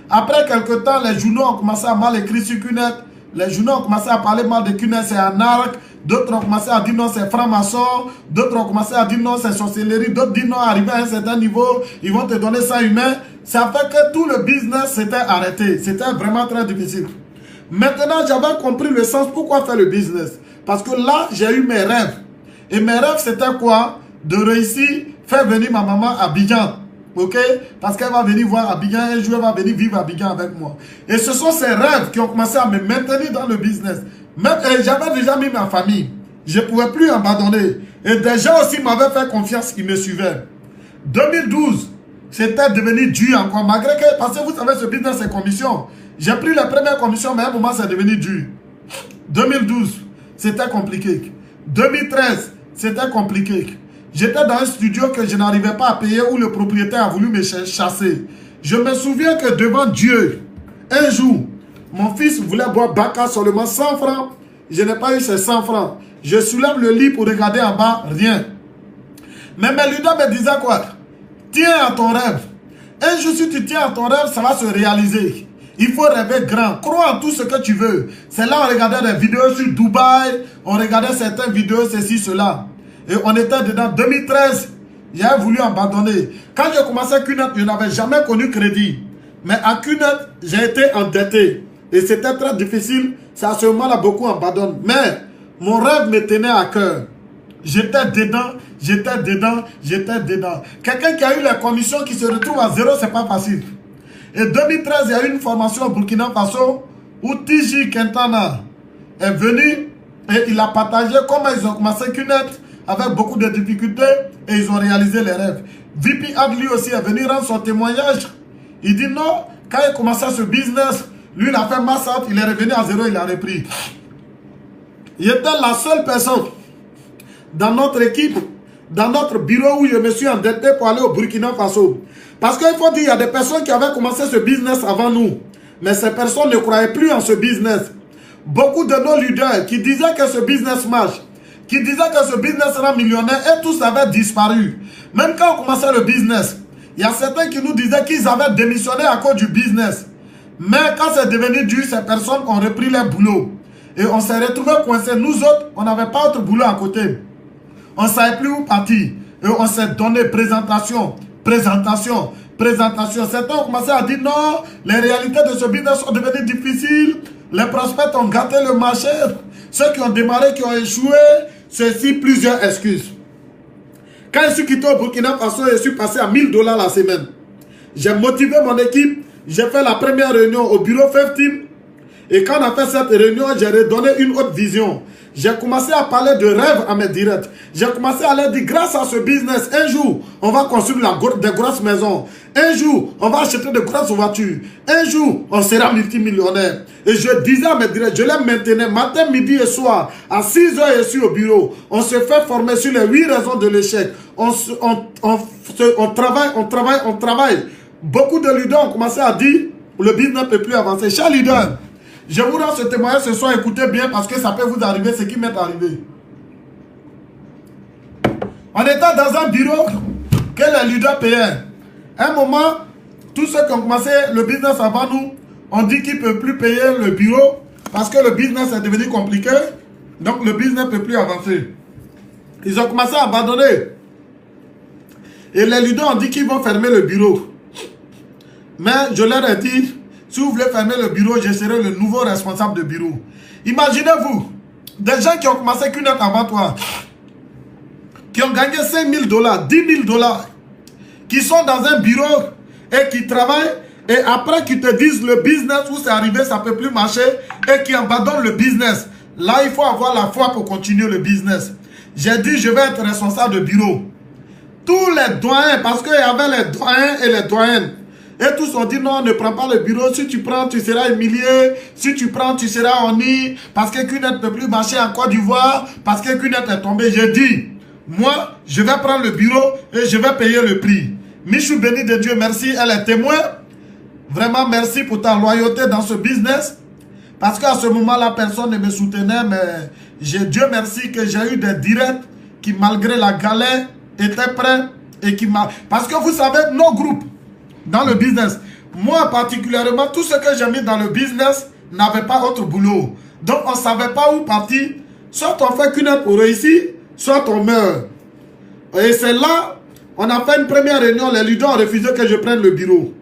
B: après quelques temps, les journaux ont commencé à mal écrire sur QNET. Les journaux ont commencé à parler mal de QNET, c'est un arc. D'autres ont commencé à dire non, c'est franc-maçon. D'autres ont commencé à dire non, c'est sorcellerie. D'autres disent non, arrivé à un certain niveau, ils vont te donner ça humain. Ça fait que tout le business s'était arrêté. C'était vraiment très difficile. Maintenant, j'avais compris le sens pourquoi faire le business. Parce que là, j'ai eu mes rêves. Et mes rêves, c'était quoi? De réussir, faire venir ma maman à Abidjan. Ok? Parce qu'elle va venir voir Abidjan, un jour elle va venir vivre à Abidjan avec moi. Et ce sont ces rêves qui ont commencé à me maintenir dans le business. J'avais déjà mis ma famille. Je ne pouvais plus abandonner. Et des gens aussi m'avaient fait confiance, ils me suivaient. 2012, c'était devenu dur encore. Malgré que, parce que vous savez, ce business, c'est commission. J'ai pris la première commission, mais à un moment, c'est devenu dur. 2012, c'était compliqué. 2013, c'était compliqué. J'étais dans un studio que je n'arrivais pas à payer où le propriétaire a voulu me chasser. Je me souviens que devant Dieu, un jour, mon fils voulait boire Baka seulement 100 francs. Je n'ai pas eu ces 100 francs. Je soulève le lit pour regarder en bas, rien. Mais mes leaders me disaient quoi? Tiens à ton rêve. Un jour, si tu tiens à ton rêve, ça va se réaliser. Il faut rêver grand. Crois en tout ce que tu veux. C'est là on regardait des vidéos sur Dubaï. On regardait certaines vidéos, ceci, cela. Et on était dedans. 2013, j'avais voulu abandonner. Quand j'ai commencé à QNET, je n'avais jamais connu crédit. Mais à QNET, j'ai été endetté. Et c'était très difficile. C'est à ce moment-là, beaucoup abandonnent. Mais mon rêve me tenait à cœur. J'étais dedans, j'étais dedans, j'étais dedans. Quelqu'un qui a eu les commissions qui se retrouve à zéro, c'est pas facile. Et 2013, il y a eu une formation au Burkina Faso où TJ Quintana est venu et il a partagé comment ils ont commencé QNET avec beaucoup de difficultés et ils ont réalisé les rêves. VP Ad lui aussi est venu rendre son témoignage. Il dit non, quand il a commencé ce business, lui il a fait mass out, il est revenu à zéro, il a repris. Il était la seule personne dans notre équipe, dans notre bureau où je me suis endetté pour aller au Burkina Faso. Parce qu'il faut dire, il y a des personnes qui avaient commencé ce business avant nous. Mais ces personnes ne croyaient plus en ce business. Beaucoup de nos leaders qui disaient que ce business marche, qui disaient que ce business rend millionnaire, et tous avaient disparu. Même quand on commençait le business, il y a certains qui nous disaient qu'ils avaient démissionné à cause du business. Mais quand c'est devenu dur, ces personnes ont repris leur boulot. Et on s'est retrouvés coincés. Nous autres, on n'avait pas autre boulot à côté. On ne savait plus où partir. Et on s'est donné présentation. Certains ont commencé à dire non, les réalités de ce business sont devenues difficiles. Les prospects ont gâté le marché. Ceux qui ont démarré, qui ont échoué, ceci, plusieurs excuses. Quand je suis quitté au Burkina Faso, je suis passé à $1000 la semaine. J'ai motivé mon équipe. J'ai fait la première réunion au bureau 15. Et quand on a fait cette réunion, j'ai redonné une autre vision. J'ai commencé à parler de rêve à mes directs. J'ai commencé à leur dire, grâce à ce business, un jour, on va construire des grosses maisons. Un jour, on va acheter de grosses voitures. Un jour, on sera multimillionnaire. Et je disais à mes directs, je les maintenais matin, midi et soir. À 6 heures, je suis au bureau. On se fait former sur les 8 raisons de l'échec. On travaille. Beaucoup de leaders ont commencé à dire, le business ne peut plus avancer. Cher leader, je vous rends ce témoignage ce soir, écoutez bien parce que ça peut vous arriver ce qui m'est arrivé. On était dans un bureau que les leaders payaient. À un moment, tous ceux qui ont commencé le business avant nous, on dit qu'ils ne peuvent plus payer le bureau parce que le business est devenu compliqué. Donc le business ne peut plus avancer. Ils ont commencé à abandonner. Et les leaders ont dit qu'ils vont fermer le bureau. Mais je leur ai dit, si vous voulez fermer le bureau, je serai le nouveau responsable de bureau. Imaginez-vous, des gens qui ont commencé qu'une heure avant toi, qui ont gagné 5 000 $, 10 000 $, qui sont dans un bureau et qui travaillent, et après qui te disent le business où c'est arrivé, ça ne peut plus marcher, et qui abandonnent le business. Là, il faut avoir la foi pour continuer le business. J'ai dit, je vais être responsable de bureau. Tous les doyens, parce qu'il y avait les doyens et les doyennes, et tous ont dit non, ne prends pas le bureau. Si tu prends, tu seras humilié. Si tu prends, tu seras honni. Parce que QNET ne peut plus marcher en Côte d'Ivoire. Parce que QNET est tombé. J'ai dit, moi, je vais prendre le bureau et je vais payer le prix. Michou, béni de Dieu, merci. Elle est témoin. Vraiment, merci pour ta loyauté dans ce business. Parce qu'à ce moment-là, personne ne me soutenait. Mais Dieu merci que j'ai eu des directs qui, malgré la galère, étaient prêts. Et qui parce que vous savez, nos groupes, dans le business, moi particulièrement, tout ce que j'ai mis dans le business n'avait pas autre boulot. Donc on ne savait pas où partir. Soit on fait qu'une heure pour réussir, soit on meurt. Et c'est là, on a fait une première réunion, les leaders ont refusé que je prenne le bureau.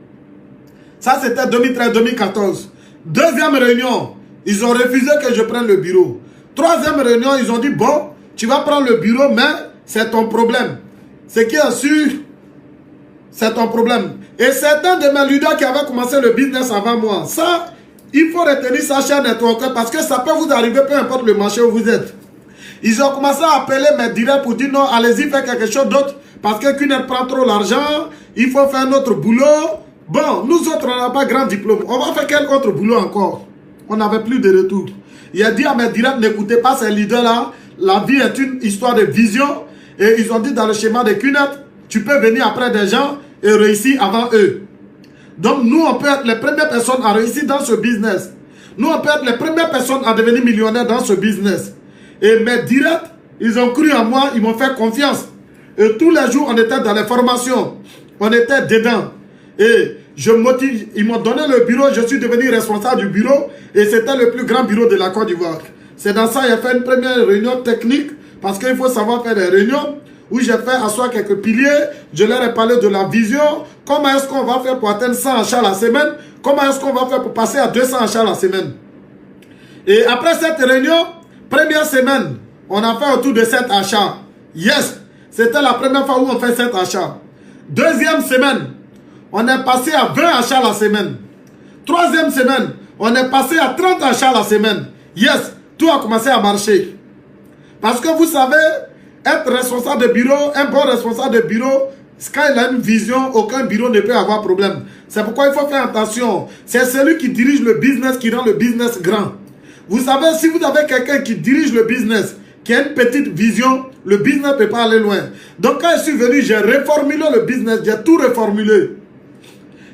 B: Ça c'était 2013-2014. Deuxième réunion, ils ont refusé que je prenne le bureau. Troisième réunion, ils ont dit, bon, tu vas prendre le bureau, mais c'est ton problème. Ce qui est sûr, c'est ton problème. Et certains de mes leaders qui avaient commencé le business avant moi, ça, il faut retenir ça, cher networker, parce que ça peut vous arriver, peu importe le marché où vous êtes. Ils ont commencé à appeler mes directs pour dire non, allez-y, faites quelque chose d'autre, parce que QNET prend trop l'argent, il faut faire un autre boulot. Bon, nous autres, on n'a pas grand diplôme. On va faire quel autre boulot encore? On n'avait plus de retour. Il a dit à mes directs, n'écoutez pas ces leaders-là, la vie est une histoire de vision. Et ils ont dit dans le schéma de QNET, tu peux venir après des gens et réussir avant eux. Donc nous, on peut être les premières personnes à réussir dans ce business. Nous, on peut être les premières personnes à devenir millionnaires dans ce business. Et mes directs, ils ont cru en moi, ils m'ont fait confiance. Et tous les jours, on était dans les formations. On était dedans. Et je motive, ils m'ont donné le bureau, je suis devenu responsable du bureau. Et c'était le plus grand bureau de la Côte d'Ivoire. C'est dans ça, j'ai fait une première réunion technique. Parce qu'il faut savoir faire des réunions où j'ai fait asseoir quelques piliers. Je leur ai parlé de la vision. Comment est-ce qu'on va faire pour atteindre 100 achats la semaine? Comment est-ce qu'on va faire pour passer à 200 achats la semaine? Et après cette réunion, première semaine, on a fait autour de 7 achats. Yes, c'était la première fois où on fait 7 achats. Deuxième semaine, on est passé à 20 achats la semaine. Troisième semaine, on est passé à 30 achats la semaine. Yes, tout a commencé à marcher. Parce que vous savez, être responsable de bureau, un bon responsable de bureau, quand il a une vision, aucun bureau ne peut avoir problème. C'est pourquoi il faut faire attention. C'est celui qui dirige le business qui rend le business grand. Vous savez, si vous avez quelqu'un qui dirige le business, qui a une petite vision, le business ne peut pas aller loin. Donc quand je suis venu, j'ai reformulé le business, j'ai tout reformulé.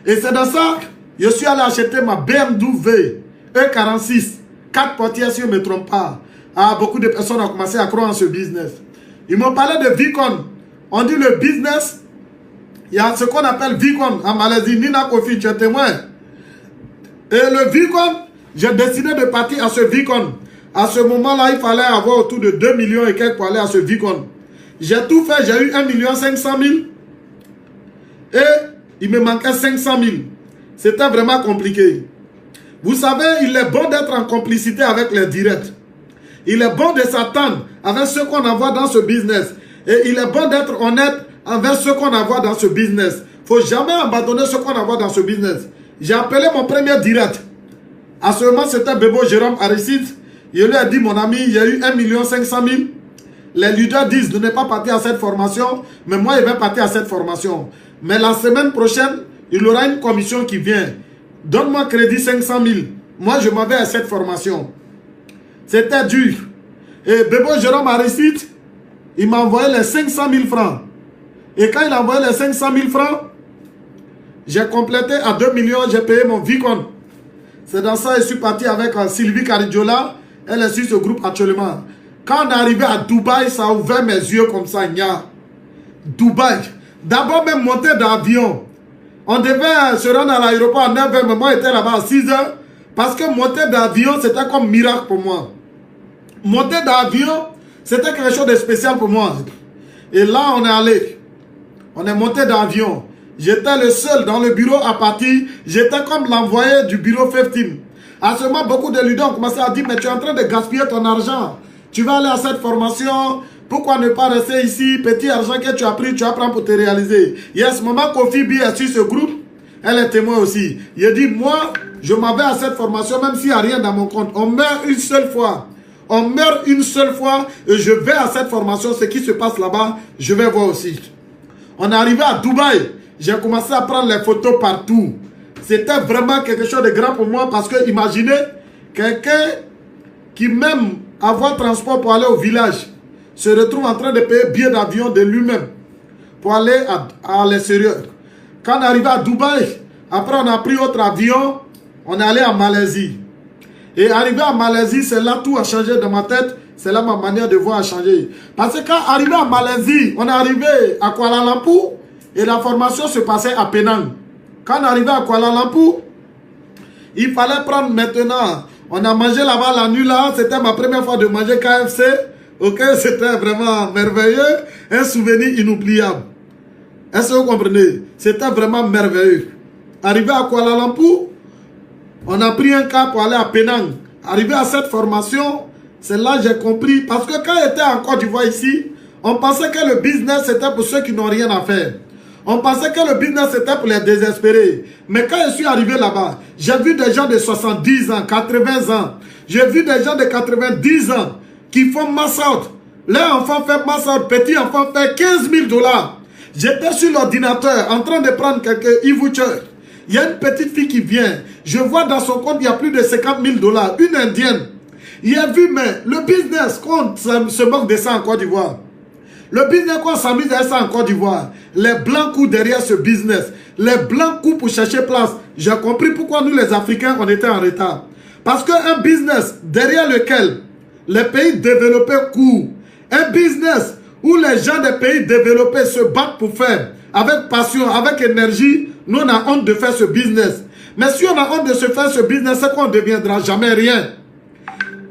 B: Et c'est dans ça que je suis allé acheter ma BMW E46, 4 portières si je ne me trompe pas. Ah, beaucoup de personnes ont commencé à croire en ce business. Ils m'ont parlé de Vicon. On dit le business, il y a ce qu'on appelle Vicon en Malaisie. Nina Kofi, tu es témoin. Et le Vicon, j'ai décidé de partir à ce Vicon. À ce moment-là, il fallait avoir autour de 2 millions et quelques pour aller à ce Vicon. J'ai tout fait, j'ai eu 1 500 000. Et il me manquait 500 000. C'était vraiment compliqué. Vous savez, il est bon d'être en complicité avec les directs. Il est bon de s'attendre avec ce qu'on envoie dans ce business. Et il est bon d'être honnête envers ce qu'on envoie dans ce business. Il ne faut jamais abandonner ce qu'on envoie dans ce business. J'ai appelé mon premier direct À ce moment, c'était Bebo Jérôme Aristide. Il lui a dit, mon ami, il y a eu 1 500 000. Les leaders disent de ne pas partir à cette formation, mais moi, je vais partir à cette formation. Mais la semaine prochaine, il y aura une commission qui vient. Donne-moi crédit 500 000. Moi, je m'en vais à cette formation. C'était dur. Et Bebo Jérôme Aristide, il m'a envoyé les 500 000 francs. Et quand il a envoyé les 500 000 francs, j'ai complété à 2 millions, j'ai payé mon Vicon. C'est dans ça que je suis parti avec Sylvie Caridjola. Elle est sur ce groupe actuellement. Quand on est arrivé à Dubaï, ça a ouvert mes yeux comme ça. Dubaï. D'abord même monter d'avion. On devait se rendre à l'aéroport à 9h, mais moi j'étais là-bas à 6h. Parce que monter d'avion, c'était comme miracle pour moi. Monter d'avion, c'était quelque chose de spécial pour moi. Et là, on est allé. On est monté d'avion. J'étais le seul dans le bureau à partir. J'étais comme l'envoyé du bureau 15. À ce moment, beaucoup de leaders ont commencé à dire, mais tu es en train de gaspiller ton argent. Tu vas aller à cette formation. Pourquoi ne pas rester ici? Petit argent que tu as pris, tu apprends pour te réaliser. Et à ce moment, Kofi B est sur ce groupe. Elle est témoin aussi. Il a dit, moi, je m'en vais à cette formation, même s'il n'y a rien dans mon compte. On meurt une seule fois. On meurt une seule fois et je vais à cette formation. Ce qui se passe là-bas, je vais voir aussi. On est arrivé à Dubaï. J'ai commencé à prendre les photos partout. C'était vraiment quelque chose de grand pour moi parce que imaginez quelqu'un qui même avoir transport pour aller au village se retrouve en train de payer billet d'avion de lui-même pour aller à l'extérieur. Quand on est arrivé à Dubaï, après on a pris autre avion, on est allé en Malaisie. Et arrivé à Malaisie, c'est là tout a changé dans ma tête. C'est là ma manière de voir a changé. Parce que quand arrivé à Malaisie, on est arrivé à Kuala Lumpur et la formation se passait à Penang. Quand on est arrivé à Kuala Lumpur, il fallait prendre maintenant. On a mangé là-bas la nuit là. C'était ma première fois de manger KFC. Ok, c'était vraiment merveilleux. Un souvenir inoubliable. Est-ce que vous comprenez? C'était vraiment merveilleux. Arrivé à Kuala Lumpur, on a pris un cas pour aller à Penang. Arrivé à cette formation, c'est là que j'ai compris. Parce que quand j'étais en Côte d'Ivoire ici, on pensait que le business c'était pour ceux qui n'ont rien à faire. On pensait que le business c'était pour les désespérés. Mais quand je suis arrivé là-bas, j'ai vu des gens de 70 ans, 80 ans. J'ai vu des gens de 90 ans qui font mass out. Leur enfant fait mass out, petit enfant fait 15 000 $. J'étais sur l'ordinateur en train de prendre quelques e-vouchers. Il y a une petite fille qui vient. Je vois dans son compte, il y a plus de 50 000 $. Une indienne. Il a vu, mais le business, qu'on se moque de ça en Côte d'Ivoire. Le business, qu'on s'amuse à ça en Côte d'Ivoire. Les blancs courent derrière ce business. Les blancs courent pour chercher place. J'ai compris pourquoi nous, les Africains, on était en retard. Parce qu'un business derrière lequel les pays développés courent. Un business où les gens des pays développés se battent pour faire. Avec passion, avec énergie. Nous, on a honte de faire ce business. Mais si on a honte de se faire ce business, c'est qu'on ne deviendra jamais rien.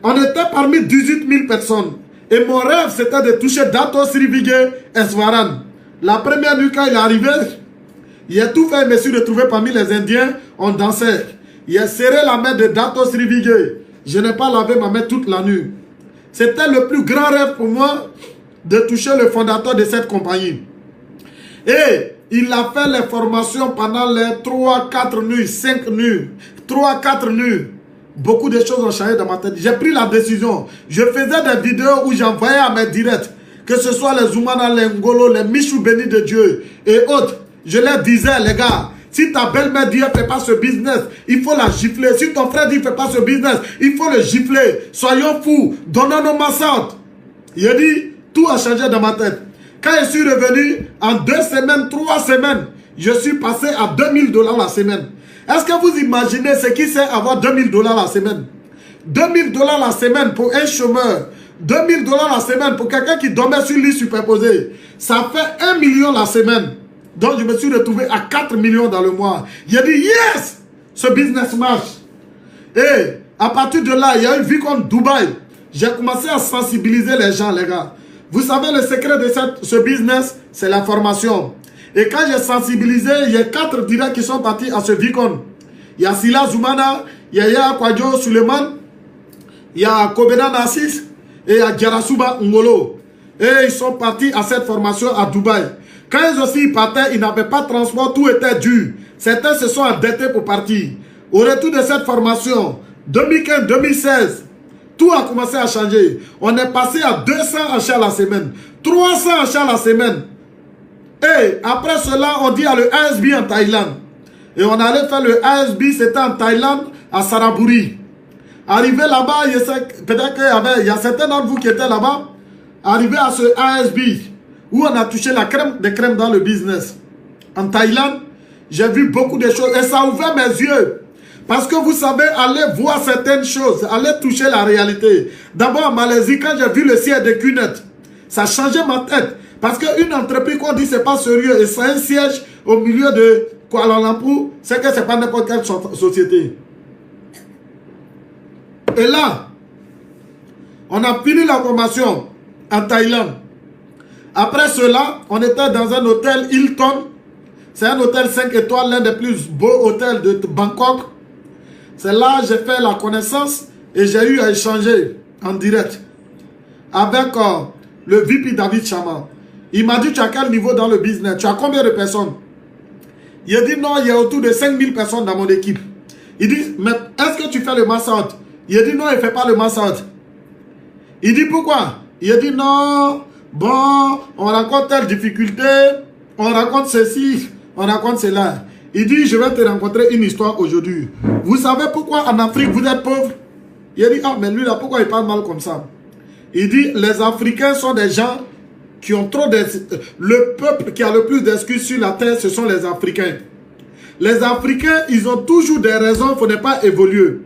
B: On était parmi 18 000 personnes. Et mon rêve, c'était de toucher Dato Sirivige Eswaran. La première nuit, quand il est arrivé, il a tout fait, je me suis retrouvé parmi les Indiens, on dansait. Il a serré la main de Dato Sirivige. Je n'ai pas lavé ma main toute la nuit. C'était le plus grand rêve pour moi de toucher le fondateur de cette compagnie. Et il a fait les formations pendant les 3, 4 nuits, 5 nuits, 3, 4 nuits. Beaucoup de choses ont changé dans ma tête. J'ai pris la décision. Je faisais des vidéos où j'envoyais à mes directs, que ce soit les Zoumana, les Ngolo, les Michou bénis de Dieu et autres. Je leur disais, les gars, si ta belle-mère dit, ne fait pas ce business, il faut la gifler. Si ton frère dit, ne fait pas ce business, il faut le gifler. Soyons fous, donnons-nous ma sorte. Il a dit, tout a changé dans ma tête. Quand je suis revenu, en 2 semaines, 3 semaines, je suis passé à 2 000 $ la semaine. Est-ce que vous imaginez ce qui c'est avoir 2 000 $ la semaine? 2 000 $ la semaine pour un chômeur. 2 000 $ la semaine pour quelqu'un qui dormait sur lit superposé. Ça fait 1 million la semaine. Donc je me suis retrouvé à 4 millions dans le mois. Il a dit yes, ce business marche. Et à partir de là, il y a une vie comme Dubaï. J'ai commencé à sensibiliser les gens, les gars. Vous savez, le secret de ce business, c'est la formation. Et quand j'ai sensibilisé, il y a 4 directs qui sont partis à ce Vicon. Il y a Sila Zoumana, il y a Yaya Kwadjo Suleiman, il y a Kobena Nassis et il y a Djarasuba Ngolo. Et ils sont partis à cette formation à Dubaï. Quand ils aussi partaient, ils n'avaient pas de transport, tout était dur. Certains se sont endettés pour partir. Au retour de cette formation, 2015, 2016, tout a commencé à changer. On est passé à 200 achats la semaine, 300 achats la semaine. Et après cela, on dit à le ASB en Thaïlande. Et on allait faire le ASB, c'était en Thaïlande, à Saraburi. Arrivé là-bas, peut-être qu'il y a certains d'entre vous qui étaient là-bas, arrivé à ce ASB, où on a touché la crème des crèmes dans le business. En Thaïlande, j'ai vu beaucoup de choses et ça a ouvert mes yeux. Parce que vous savez, aller voir certaines choses, aller toucher la réalité. D'abord en Malaisie, quand j'ai vu le siège de QNET, ça a changé ma tête. Parce qu'une entreprise qu'on dit c'est pas sérieux et c'est un siège au milieu de Kuala Lumpur, c'est que c'est pas n'importe quelle société. Et là, on a fini la formation en Thaïlande. Après cela, on était dans un hôtel Hilton. C'est un hôtel 5 étoiles, l'un des plus beaux hôtels de Bangkok. C'est là que j'ai fait la connaissance et j'ai eu à échanger en direct avec le VP David Chama. Il m'a dit, tu as quel niveau dans le business? Tu as combien de personnes? Il a dit, non, il y a autour de 5000 personnes dans mon équipe. Il dit, mais est-ce que tu fais le massage? Il a dit, non, il ne fait pas le massage. Il dit, pourquoi? Il a dit, non, bon, on rencontre telle difficulté, on rencontre ceci, on rencontre cela. Il dit, je vais te rencontrer une histoire aujourd'hui. Vous savez pourquoi en Afrique vous êtes pauvres? Il a dit, ah, mais lui là, pourquoi il parle mal comme ça? Il dit, les Africains sont des gens qui ont trop d'excuses. Le peuple qui a le plus d'excuses sur la terre, ce sont les Africains. Les Africains, ils ont toujours des raisons pour ne pas évoluer.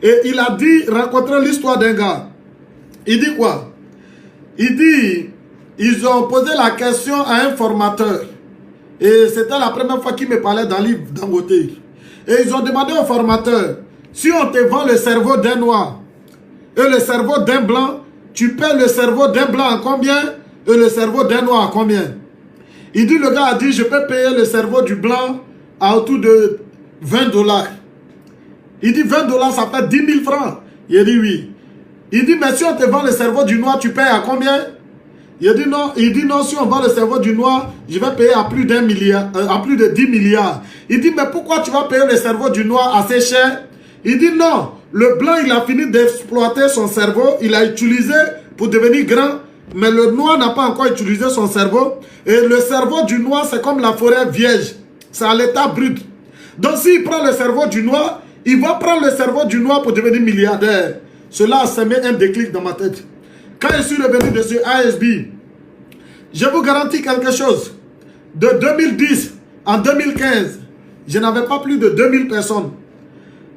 B: Et il a dit, raconter l'histoire d'un gars. Il dit quoi? Il dit, ils ont posé la question à un formateur. Et c'était la première fois qu'il me parlait dans le livre Dangote. Et ils ont demandé au formateur, si on te vend le cerveau d'un noir et le cerveau d'un blanc, tu paies le cerveau d'un blanc à combien et le cerveau d'un noir à combien? Il dit, le gars a dit, je peux payer le cerveau du blanc à autour de 20 $. Il dit, 20 $, ça fait 10 000 francs. Il dit, oui. Il dit, mais si on te vend le cerveau du noir, tu payes à combien? Il dit non, si on vend le cerveau du noir, je vais payer à plus d'1 milliard, à plus de 10 milliards. Il dit, mais pourquoi tu vas payer le cerveau du noir assez cher? Il dit, non, le blanc, il a fini d'exploiter son cerveau, il a utilisé pour devenir grand, mais le noir n'a pas encore utilisé son cerveau. Et le cerveau du noir, c'est comme la forêt vierge, c'est à l'état brut. Donc s'il prend le cerveau du noir, il va prendre le cerveau du noir pour devenir milliardaire. Cela a semé un déclic dans ma tête. Quand je suis revenu de ce ASB, je vous garantis quelque chose. De 2010 en 2015, je n'avais pas plus de 2000 personnes.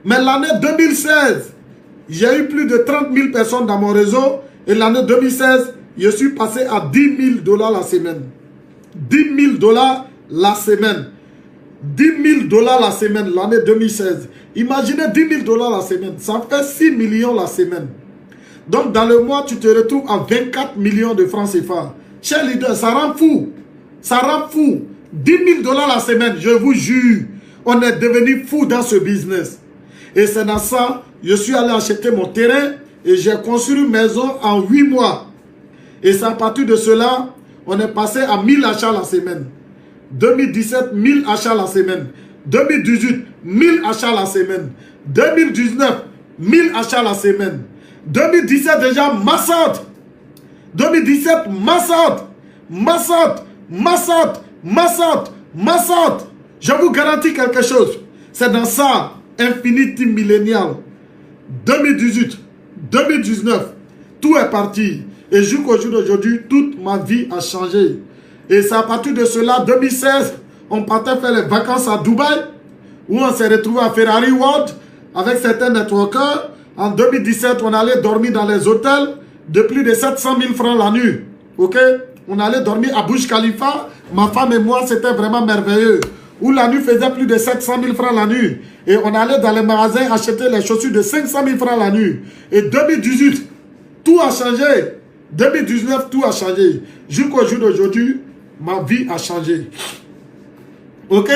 B: Mais l'année 2016, j'ai eu plus de 30 000 personnes dans mon réseau. Et l'année 2016, je suis passé à 10 000 $ la semaine. 10 000 $ la semaine. 10 000 $ la semaine, l'année 2016. Imaginez 10 000 $ la semaine. Ça fait 6 millions la semaine. Donc, dans le mois, tu te retrouves à 24 millions de francs CFA. Cher leader, ça rend fou. Ça rend fou. 10 000 $ la semaine, je vous jure. On est devenu fou dans ce business. Et c'est dans ça, je suis allé acheter mon terrain et j'ai construit une maison en 8 mois. Et c'est à partir de cela, on est passé à 1000 achats la semaine. 2017, 1000 achats la semaine. 2018, 1000 achats la semaine. 2019, 1000 achats la semaine. 2017 déjà, Massad. 2017, Massad. Massad. Massad. Massad. Massad. Je vous garantis quelque chose. C'est dans ça, Infinity Millennial. 2018, 2019, tout est parti. Et jusqu'au jour d'aujourd'hui, toute ma vie a changé. Et c'est à partir de cela, 2016, on partait faire les vacances à Dubaï, où on s'est retrouvé à Ferrari World avec certains networkers. En 2017, on allait dormir dans les hôtels de plus de 700 000 francs la nuit. Ok? On allait dormir à Burj Khalifa. Ma femme et moi, c'était vraiment merveilleux. Où la nuit faisait plus de 700 000 francs la nuit. Et on allait dans les magasins acheter les chaussures de 500 000 francs la nuit. Et 2018, tout a changé. 2019, tout a changé. Jusqu'au jour d'aujourd'hui, ma vie a changé. Ok?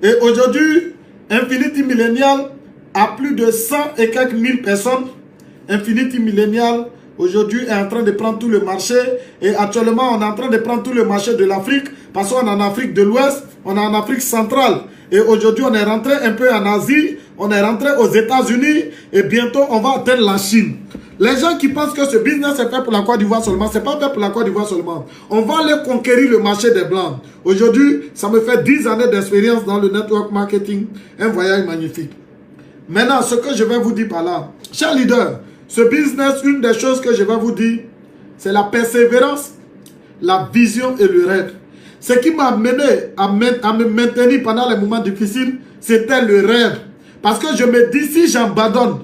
B: Et aujourd'hui, Infinity Millennial a plus de 100 et quelques mille personnes. Infinity Millennial, aujourd'hui, est en train de prendre tout le marché. Et actuellement, on est en train de prendre tout le marché de l'Afrique. Parce qu'on est en Afrique de l'Ouest, on est en Afrique centrale. Et aujourd'hui, on est rentré un peu en Asie. on est rentré aux États-Unis et bientôt on va atteindre la Chine. Les gens qui pensent que ce business est fait pour la Côte d'Ivoire seulement, c'est pas fait pour la Côte d'Ivoire seulement. On va aller conquérir le marché des Blancs. Aujourd'hui, ça me fait 10 années d'expérience dans le network marketing. Un voyage magnifique. Maintenant, ce que je vais vous dire par là, chers leaders, ce business, une des choses que je vais vous dire, c'est la persévérance, la vision et le rêve. Ce qui m'a amené à me maintenir pendant les moments difficiles, c'était le rêve. Parce que je me dis, si j'abandonne,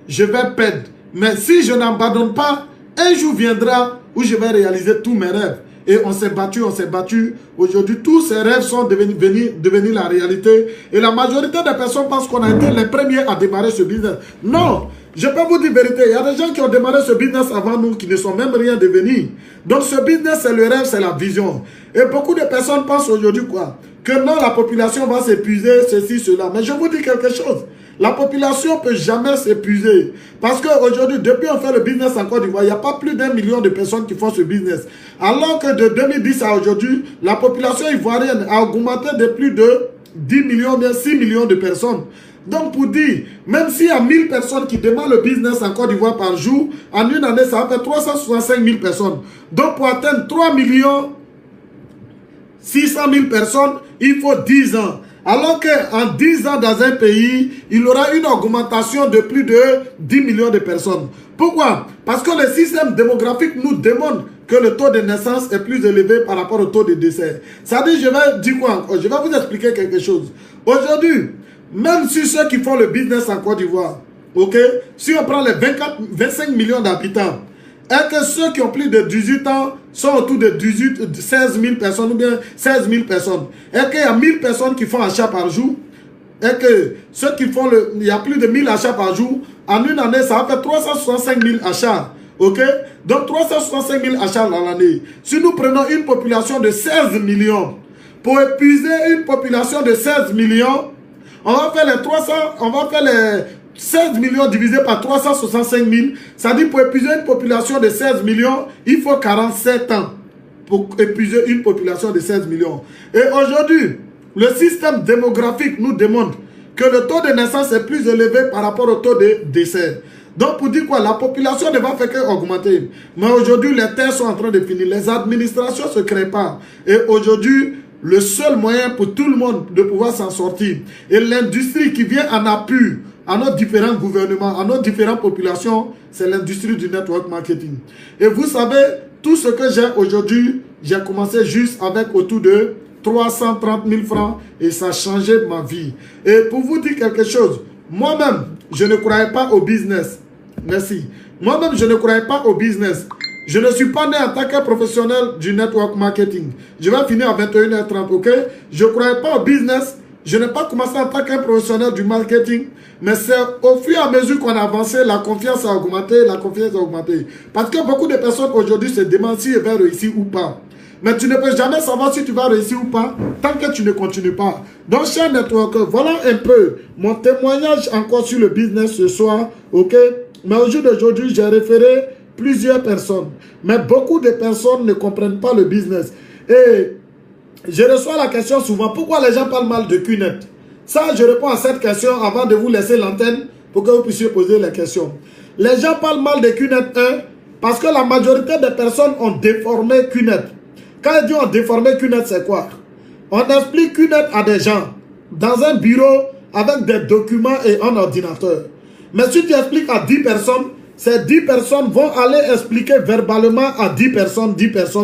B: je vais perdre. Mais si je n'abandonne pas, un jour viendra où je vais réaliser tous mes rêves. Et on s'est battu, on s'est battu. Aujourd'hui, tous ces rêves sont devenus la réalité. Et la majorité des personnes pensent qu'on a été les premiers à démarrer ce business. Non, je peux vous dire la vérité. Il y a des gens qui ont démarré ce business avant nous, qui ne sont même rien devenus. Donc ce business, c'est le rêve, c'est la vision. Et beaucoup de personnes pensent aujourd'hui quoi? Que non, la population va s'épuiser, ceci, cela. Mais je vous dis quelque chose. La population ne peut jamais s'épuiser. Parce qu'aujourd'hui, depuis qu'on fait le business en Côte d'Ivoire, il n'y a pas plus d'1 million de personnes qui font ce business. Alors que de 2010 à aujourd'hui, la population ivoirienne a augmenté de plus de 10 millions, bien 6 millions de personnes. Donc pour dire, même s'il y a 1000 personnes qui démarrent le business en Côte d'Ivoire par jour, en une année, ça va faire 365 000 personnes. Donc pour atteindre 3 600 000 personnes, il faut 10 ans. Alors qu'en 10 ans dans un pays, il y aura une augmentation de plus de 10 millions de personnes. Pourquoi? Parce que le système démographique nous demande que le taux de naissance est plus élevé par rapport au taux de décès. Ça dit, je vais dire quoi encore? Je vais vous expliquer quelque chose. Aujourd'hui, même si ceux qui font le business en Côte d'Ivoire, ok, si on prend les 25 millions d'habitants, et que ceux qui ont plus de 18 ans sont autour de 16 000 personnes ou bien 16 000 personnes. Et qu'il y a 1000 personnes qui font achat par jour. Et que ceux qui font il y a plus de 1000 achats par jour. En une année, ça va faire 365 000 achats. Ok? Donc 365 000 achats dans l'année. Si nous prenons une population de 16 millions, pour épuiser une population de 16 millions, on va faire les 16 millions divisé par 365 000, ça dit pour épuiser une population de 16 millions, il faut 47 ans pour épuiser une population de 16 millions. Et aujourd'hui, le système démographique nous demande que le taux de naissance est plus élevé par rapport au taux de décès. Donc pour dire quoi, la population ne va faire qu'augmenter. Mais aujourd'hui, les terres sont en train de finir, les administrations ne se créent pas. Et aujourd'hui, le seul moyen pour tout le monde de pouvoir s'en sortir, et l'industrie qui vient en appui à nos différents gouvernements, à nos différentes populations, c'est l'industrie du network marketing. Et vous savez, tout ce que j'ai aujourd'hui, j'ai commencé juste avec autour de 330 000 francs et ça a changé ma vie. Et pour vous dire quelque chose, moi-même, je ne croyais pas au business. Merci. Moi-même, je ne croyais pas au business. Je ne suis pas né en tant que professionnel du network marketing. Je vais finir à 21h30, ok? Je ne croyais pas au business. Je n'ai pas commencé en tant qu'un professionnel du marketing, mais c'est au fur et à mesure qu'on a avancé, la confiance a augmenté, Parce que beaucoup de personnes aujourd'hui se demandent si elles vont réussir ou pas. Mais tu ne peux jamais savoir si tu vas réussir ou pas tant que tu ne continues pas. Donc, chers networkers, voilà un peu mon témoignage encore sur le business ce soir, ok? Mais au jour d'aujourd'hui, j'ai référé plusieurs personnes. Mais beaucoup de personnes ne comprennent pas le business. Et je reçois la question souvent, pourquoi les gens parlent mal de QNet? Ça, je réponds à cette question avant de vous laisser l'antenne pour que vous puissiez poser les questions. Les gens parlent mal de QNet 1 parce que la majorité des personnes ont déformé QNet. Quand ils disent on déformé QNet, c'est quoi? On explique QNet à des gens dans un bureau avec des documents et un ordinateur. Mais si tu expliques à 10 personnes, ces 10 personnes vont aller expliquer verbalement à 10 personnes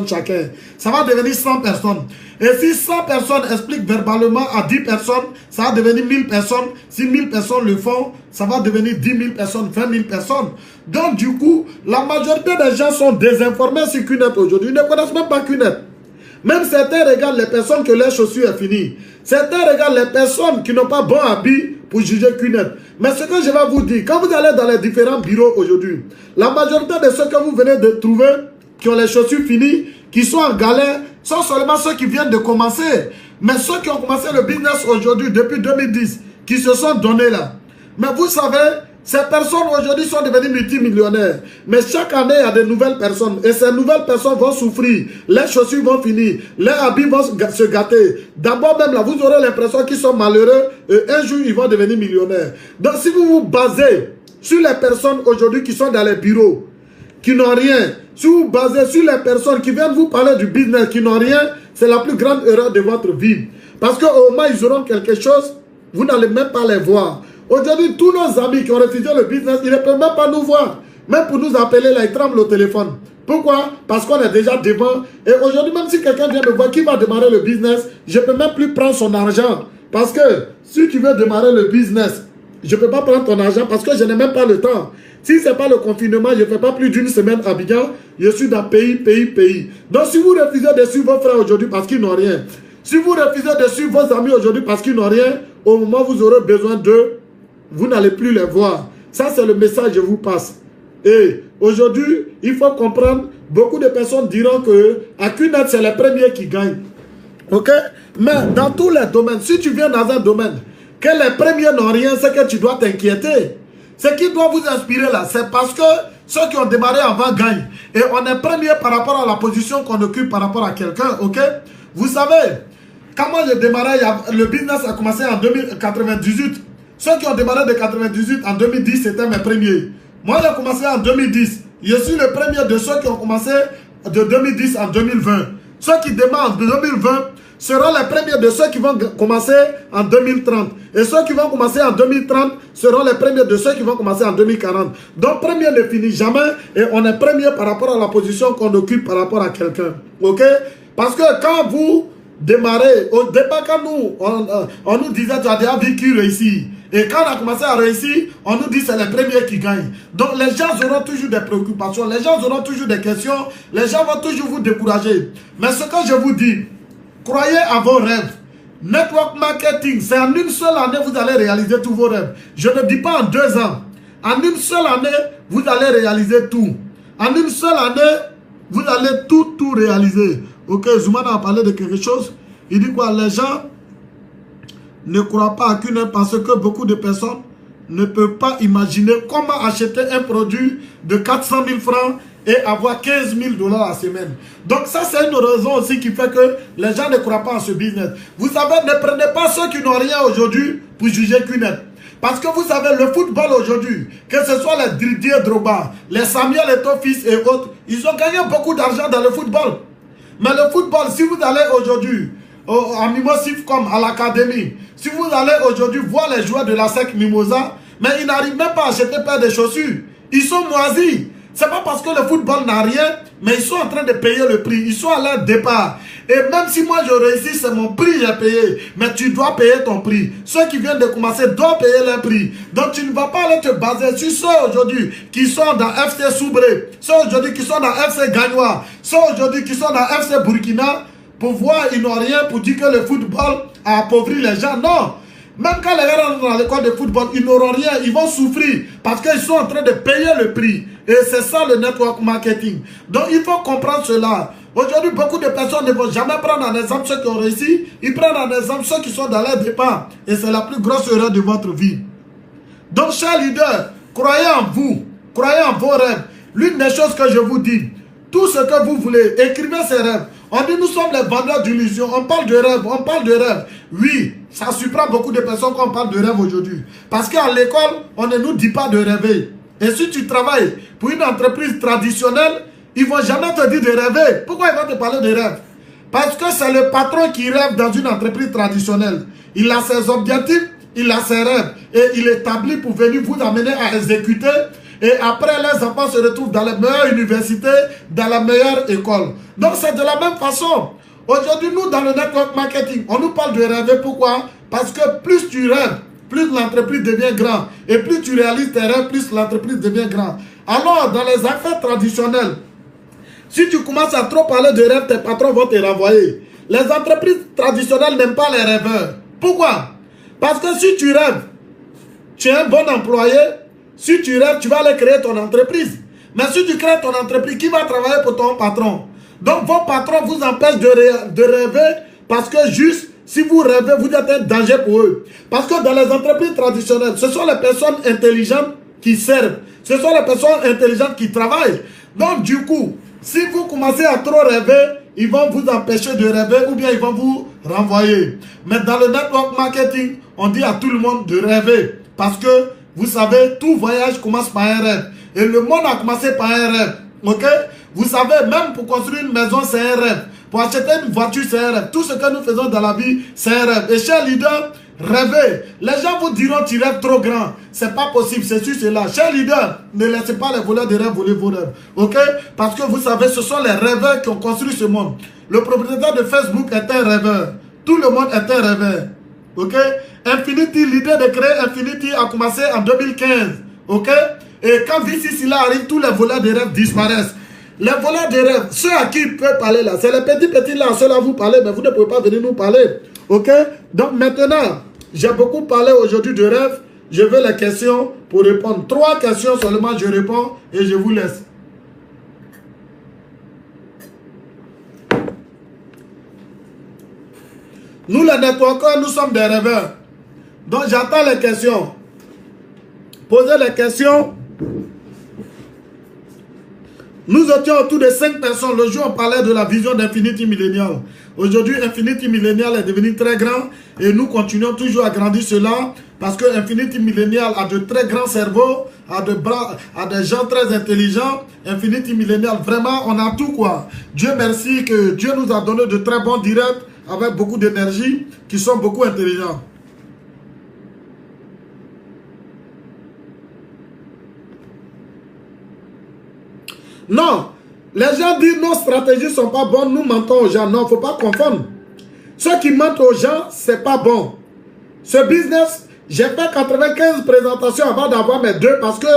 B: chacun. Ça va devenir 100 personnes. Et si 100 personnes expliquent verbalement à 10 personnes, ça va devenir 1000 personnes. Si 1000 personnes le font, ça va devenir 10 000 personnes, 20 000 personnes. Donc du coup, la majorité des gens sont désinformés sur QNet aujourd'hui. Ils ne connaissent même pas QNet. Même certains regardent les personnes que leurs chaussures est finies. Certains regardent les personnes qui n'ont pas bon habit pour juger QNet. Mais ce que je vais vous dire, quand vous allez dans les différents bureaux aujourd'hui, la majorité de ceux que vous venez de trouver, qui ont les chaussures finies, qui sont en galère, sont seulement ceux qui viennent de commencer. Mais ceux qui ont commencé le business aujourd'hui, depuis 2010, qui se sont donnés là. Mais vous savez, Ces personnes aujourd'hui sont devenues multimillionnaires. Mais chaque année, il y a de nouvelles personnes. Et ces nouvelles personnes vont souffrir. Les chaussures vont finir. Les habits vont se gâter. D'abord même là, vous aurez l'impression qu'ils sont malheureux. Et un jour, ils vont devenir millionnaires. Donc si vous vous basez sur les personnes aujourd'hui qui sont dans les bureaux, qui n'ont rien, si vous vous basez sur les personnes qui viennent vous parler du business, qui n'ont rien, c'est la plus grande erreur de votre vie. Parce qu'au moins, ils auront quelque chose, vous n'allez même pas les voir. Aujourd'hui, tous nos amis qui ont refusé le business, ils ne peuvent même pas nous voir. Même pour nous appeler, là, ils tremblent au téléphone. Pourquoi? Parce qu'on est déjà devant. Et aujourd'hui, même si quelqu'un vient me voir qui va démarrer le business, je ne peux même plus prendre son argent. Parce que si tu veux démarrer le business, je ne peux pas prendre ton argent parce que je n'ai même pas le temps. Si ce n'est pas le confinement, je ne fais pas plus d'une semaine à Abidjan. Je suis dans pays. Donc si vous refusez de suivre vos frères aujourd'hui parce qu'ils n'ont rien, si vous refusez de suivre vos amis aujourd'hui parce qu'ils n'ont rien, au moment où vous aurez besoin d'eux, vous n'allez plus les voir. Ça, c'est le message que je vous passe. Et aujourd'hui, il faut comprendre, beaucoup de personnes diront que à Q-Net, c'est les premiers qui gagnent. Ok? Mais dans tous les domaines, si tu viens dans un domaine, que les premiers n'ont rien, c'est que tu dois t'inquiéter. Ce qui doit vous inspirer là, c'est parce que ceux qui ont démarré avant gagnent. Et on est premier par rapport à la position qu'on occupe par rapport à quelqu'un. Ok? Vous savez, quand moi j'ai démarré, le business a commencé en 1998. Ceux qui ont démarré de 98 en 2010, c'était mes premiers. Moi, j'ai commencé en 2010. Je suis le premier de ceux qui ont commencé de 2010 en 2020. Ceux qui démarrent en 2020 seront les premiers de ceux qui vont commencer en 2030. Et ceux qui vont commencer en 2030 seront les premiers de ceux qui vont commencer en 2040. Donc, premier ne finit jamais et on est premier par rapport à la position qu'on occupe par rapport à quelqu'un. Ok? Parce que quand vous démarrez, au départ, quand nous, on nous disait tu as déjà vécu réussir. Et quand on a commencé à réussir, on nous dit c'est les premiers qui gagnent. Donc les gens auront toujours des préoccupations, les gens auront toujours des questions, les gens vont toujours vous décourager. Mais ce que je vous dis, croyez à vos rêves. Network marketing, c'est en une seule année vous allez réaliser tous vos rêves. Je ne dis pas en 2 ans. En une seule année, vous allez réaliser tout. En une seule année, vous allez tout réaliser. Ok, Zoumana a parlé de quelque chose. Il dit quoi? Les gens ne croient pas à Q-Net parce que beaucoup de personnes ne peuvent pas imaginer comment acheter un produit de 400 000 francs et avoir 15 000 $ la semaine. Donc ça, c'est une raison aussi qui fait que les gens ne croient pas à ce business. Vous savez, ne prenez pas ceux qui n'ont rien aujourd'hui pour juger Q-Net. Parce que vous savez, le football aujourd'hui, que ce soit les Didier Drogba, les Samuel Eto'o fils et autres, ils ont gagné beaucoup d'argent dans le football. Mais le football, si vous allez aujourd'hui à Mimosif comme à l'académie, si vous allez aujourd'hui voir les joueurs de la SEC Mimosa, mais ils n'arrivent même pas à acheter paire de chaussures. Ils sont moisis. C'est pas parce que le football n'a rien, mais ils sont en train de payer le prix. Ils sont à leur départ. Et même si moi je réussis, c'est mon prix que j'ai payé. Mais tu dois payer ton prix. Ceux qui viennent de commencer doivent payer leur prix. Donc tu ne vas pas aller te baser sur ceux aujourd'hui qui sont dans FC Soubré, ceux aujourd'hui qui sont dans FC Gagnois, ceux aujourd'hui qui sont dans FC Burkina, pour voir ils n'ont rien pour dire que le football a appauvri les gens. Non. Même quand les gars rentrent dans l'école de football, ils n'auront rien, ils vont souffrir parce qu'ils sont en train de payer le prix. Et c'est ça le network marketing. Donc il faut comprendre cela. Aujourd'hui, beaucoup de personnes ne vont jamais prendre en exemple ceux qui ont réussi. Ils prennent en exemple ceux qui sont dans leur départ. Et c'est la plus grosse erreur de votre vie. Donc, chers leaders, croyez en vous. Croyez en vos rêves. L'une des choses que je vous dis, tout ce que vous voulez, écrivez ces rêves. On dit nous sommes les vendeurs d'illusions. On parle de rêve, on parle de rêve. Oui, ça surprend beaucoup de personnes quand on parle de rêve aujourd'hui. Parce qu'à l'école, on ne nous dit pas de rêver. Et si tu travailles pour une entreprise traditionnelle, ils ne vont jamais te dire de rêver. Pourquoi ils vont te parler de rêve? Parce que c'est le patron qui rêve dans une entreprise traditionnelle. Il a ses objectifs, il a ses rêves. Et il établit pour venir vous amener à exécuter. Et après, les enfants se retrouvent dans les meilleures universités, dans la meilleure école. Donc, c'est de la même façon. Aujourd'hui, nous, dans le network marketing, on nous parle de rêver. Pourquoi? Parce que plus tu rêves, plus l'entreprise devient grande. Et plus tu réalises tes rêves, plus l'entreprise devient grande. Alors, dans les affaires traditionnelles, si tu commences à trop parler de rêves, tes patrons vont te renvoyer. Les entreprises traditionnelles n'aiment pas les rêveurs. Pourquoi? Parce que si tu rêves, tu es un bon employé. Si tu rêves, tu vas aller créer ton entreprise. Mais si tu crées ton entreprise, qui va travailler pour ton patron? Donc vos patrons vous empêchent de rêver parce que juste, si vous rêvez, vous êtes un danger pour eux. Parce que dans les entreprises traditionnelles, ce sont les personnes intelligentes qui servent. Ce sont les personnes intelligentes qui travaillent. Donc du coup, si vous commencez à trop rêver, ils vont vous empêcher de rêver ou bien ils vont vous renvoyer. Mais dans le network marketing, on dit à tout le monde de rêver. Parce que, vous savez, tout voyage commence par un rêve. Et le monde a commencé par un rêve. Ok? Vous savez, même pour construire une maison, c'est un rêve. Pour acheter une voiture, c'est un rêve. Tout ce que nous faisons dans la vie, c'est un rêve. Et chers leaders, rêvez. Les gens vous diront tu rêves trop grand. C'est pas possible, c'est sûr cela. Chers leaders, ne laissez pas les voleurs de rêves voler vos rêves. Ok? Parce que vous savez, ce sont les rêveurs qui ont construit ce monde. Le propriétaire de Facebook est un rêveur. Tout le monde est un rêveur. Ok? Infinity, l'idée de créer Infinity a commencé en 2015. Ok? Et quand VCC arrive, tous les voleurs de rêves disparaissent. Les voleurs de rêves, ceux à qui il peut parler là, c'est les petits là, ceux-là vous parlez, mais vous ne pouvez pas venir nous parler. Ok? Donc maintenant, j'ai beaucoup parlé aujourd'hui de rêves. Je veux les questions pour répondre. 3 questions seulement, je réponds et je vous laisse. Nous les networkers, nous sommes des rêveurs. Donc j'attends les questions. Posez les questions. Nous étions autour de 5 personnes. Le jour, on parlait de la vision d'Infinity Millennial. Aujourd'hui, Infinity Millennial est devenu très grand et nous continuons toujours à grandir cela parce que Infinity Millennial a de très grands cerveaux, a des gens très intelligents. Infinity Millennial, vraiment, on a tout quoi. Dieu merci que Dieu nous a donné de très bons directs avec beaucoup d'énergie qui sont beaucoup intelligents. Non, les gens disent nos stratégies ne sont pas bonnes, nous mentons aux gens. Non, il ne faut pas confondre. Ceux qui mentent aux gens, ce n'est pas bon. Ce business, j'ai fait 95 présentations avant d'avoir mes 2 parce que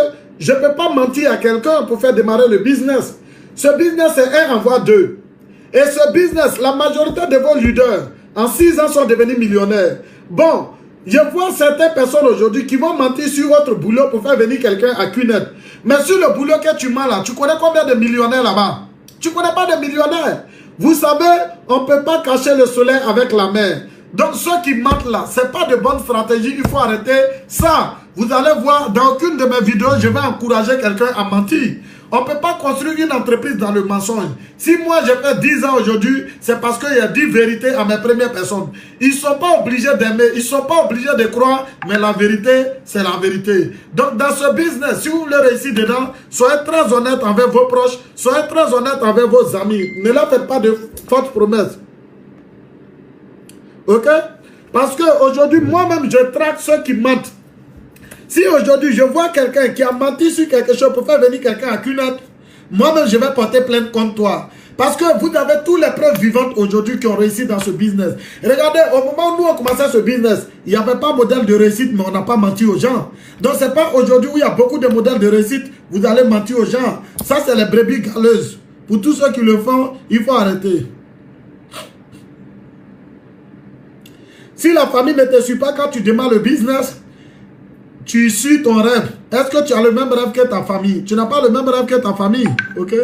B: je ne peux pas mentir à quelqu'un pour faire démarrer le business. Ce business, c'est 1 envoie 2. Et ce business, la majorité de vos leaders, en 6 ans, sont devenus millionnaires. Bon, je vois certaines personnes aujourd'hui qui vont mentir sur votre boulot pour faire venir quelqu'un à QNet. Mais sur le boulot que tu mens là, tu connais combien de millionnaires là-bas? Tu ne connais pas de millionnaires. Vous savez, on ne peut pas cacher le soleil avec la mer. Donc ceux qui mentent là, ce n'est pas de bonne stratégie, il faut arrêter ça. Vous allez voir, dans aucune de mes vidéos, je vais encourager quelqu'un à mentir. On ne peut pas construire une entreprise dans le mensonge. Si moi j'ai fait 10 ans aujourd'hui, c'est parce qu'il y a 10 vérités à mes premières personnes. Ils ne sont pas obligés d'aimer, ils ne sont pas obligés de croire, mais la vérité, c'est la vérité. Donc dans ce business, si vous voulez réussir dedans, soyez très honnête avec vos proches, soyez très honnête avec vos amis. Ne leur faites pas de fausses promesses. Ok? Parce qu'aujourd'hui, moi-même, je traque ceux qui mentent. Si aujourd'hui, je vois quelqu'un qui a menti sur quelque chose pour faire venir quelqu'un à QNet, moi-même, je vais porter plainte contre toi. Parce que vous avez toutes les preuves vivantes aujourd'hui qui ont réussi dans ce business. Regardez, au moment où nous on commençait ce business, il n'y avait pas de modèle de réussite, mais on n'a pas menti aux gens. Donc, ce n'est pas aujourd'hui où il y a beaucoup de modèles de réussite, vous allez mentir aux gens. Ça, c'est les brebis galeuses. Pour tous ceux qui le font, il faut arrêter. Si la famille ne te suit pas quand tu démarres le business, tu suis ton rêve. Est-ce que tu as le même rêve que ta famille? Tu n'as pas le même rêve que ta famille. Ok?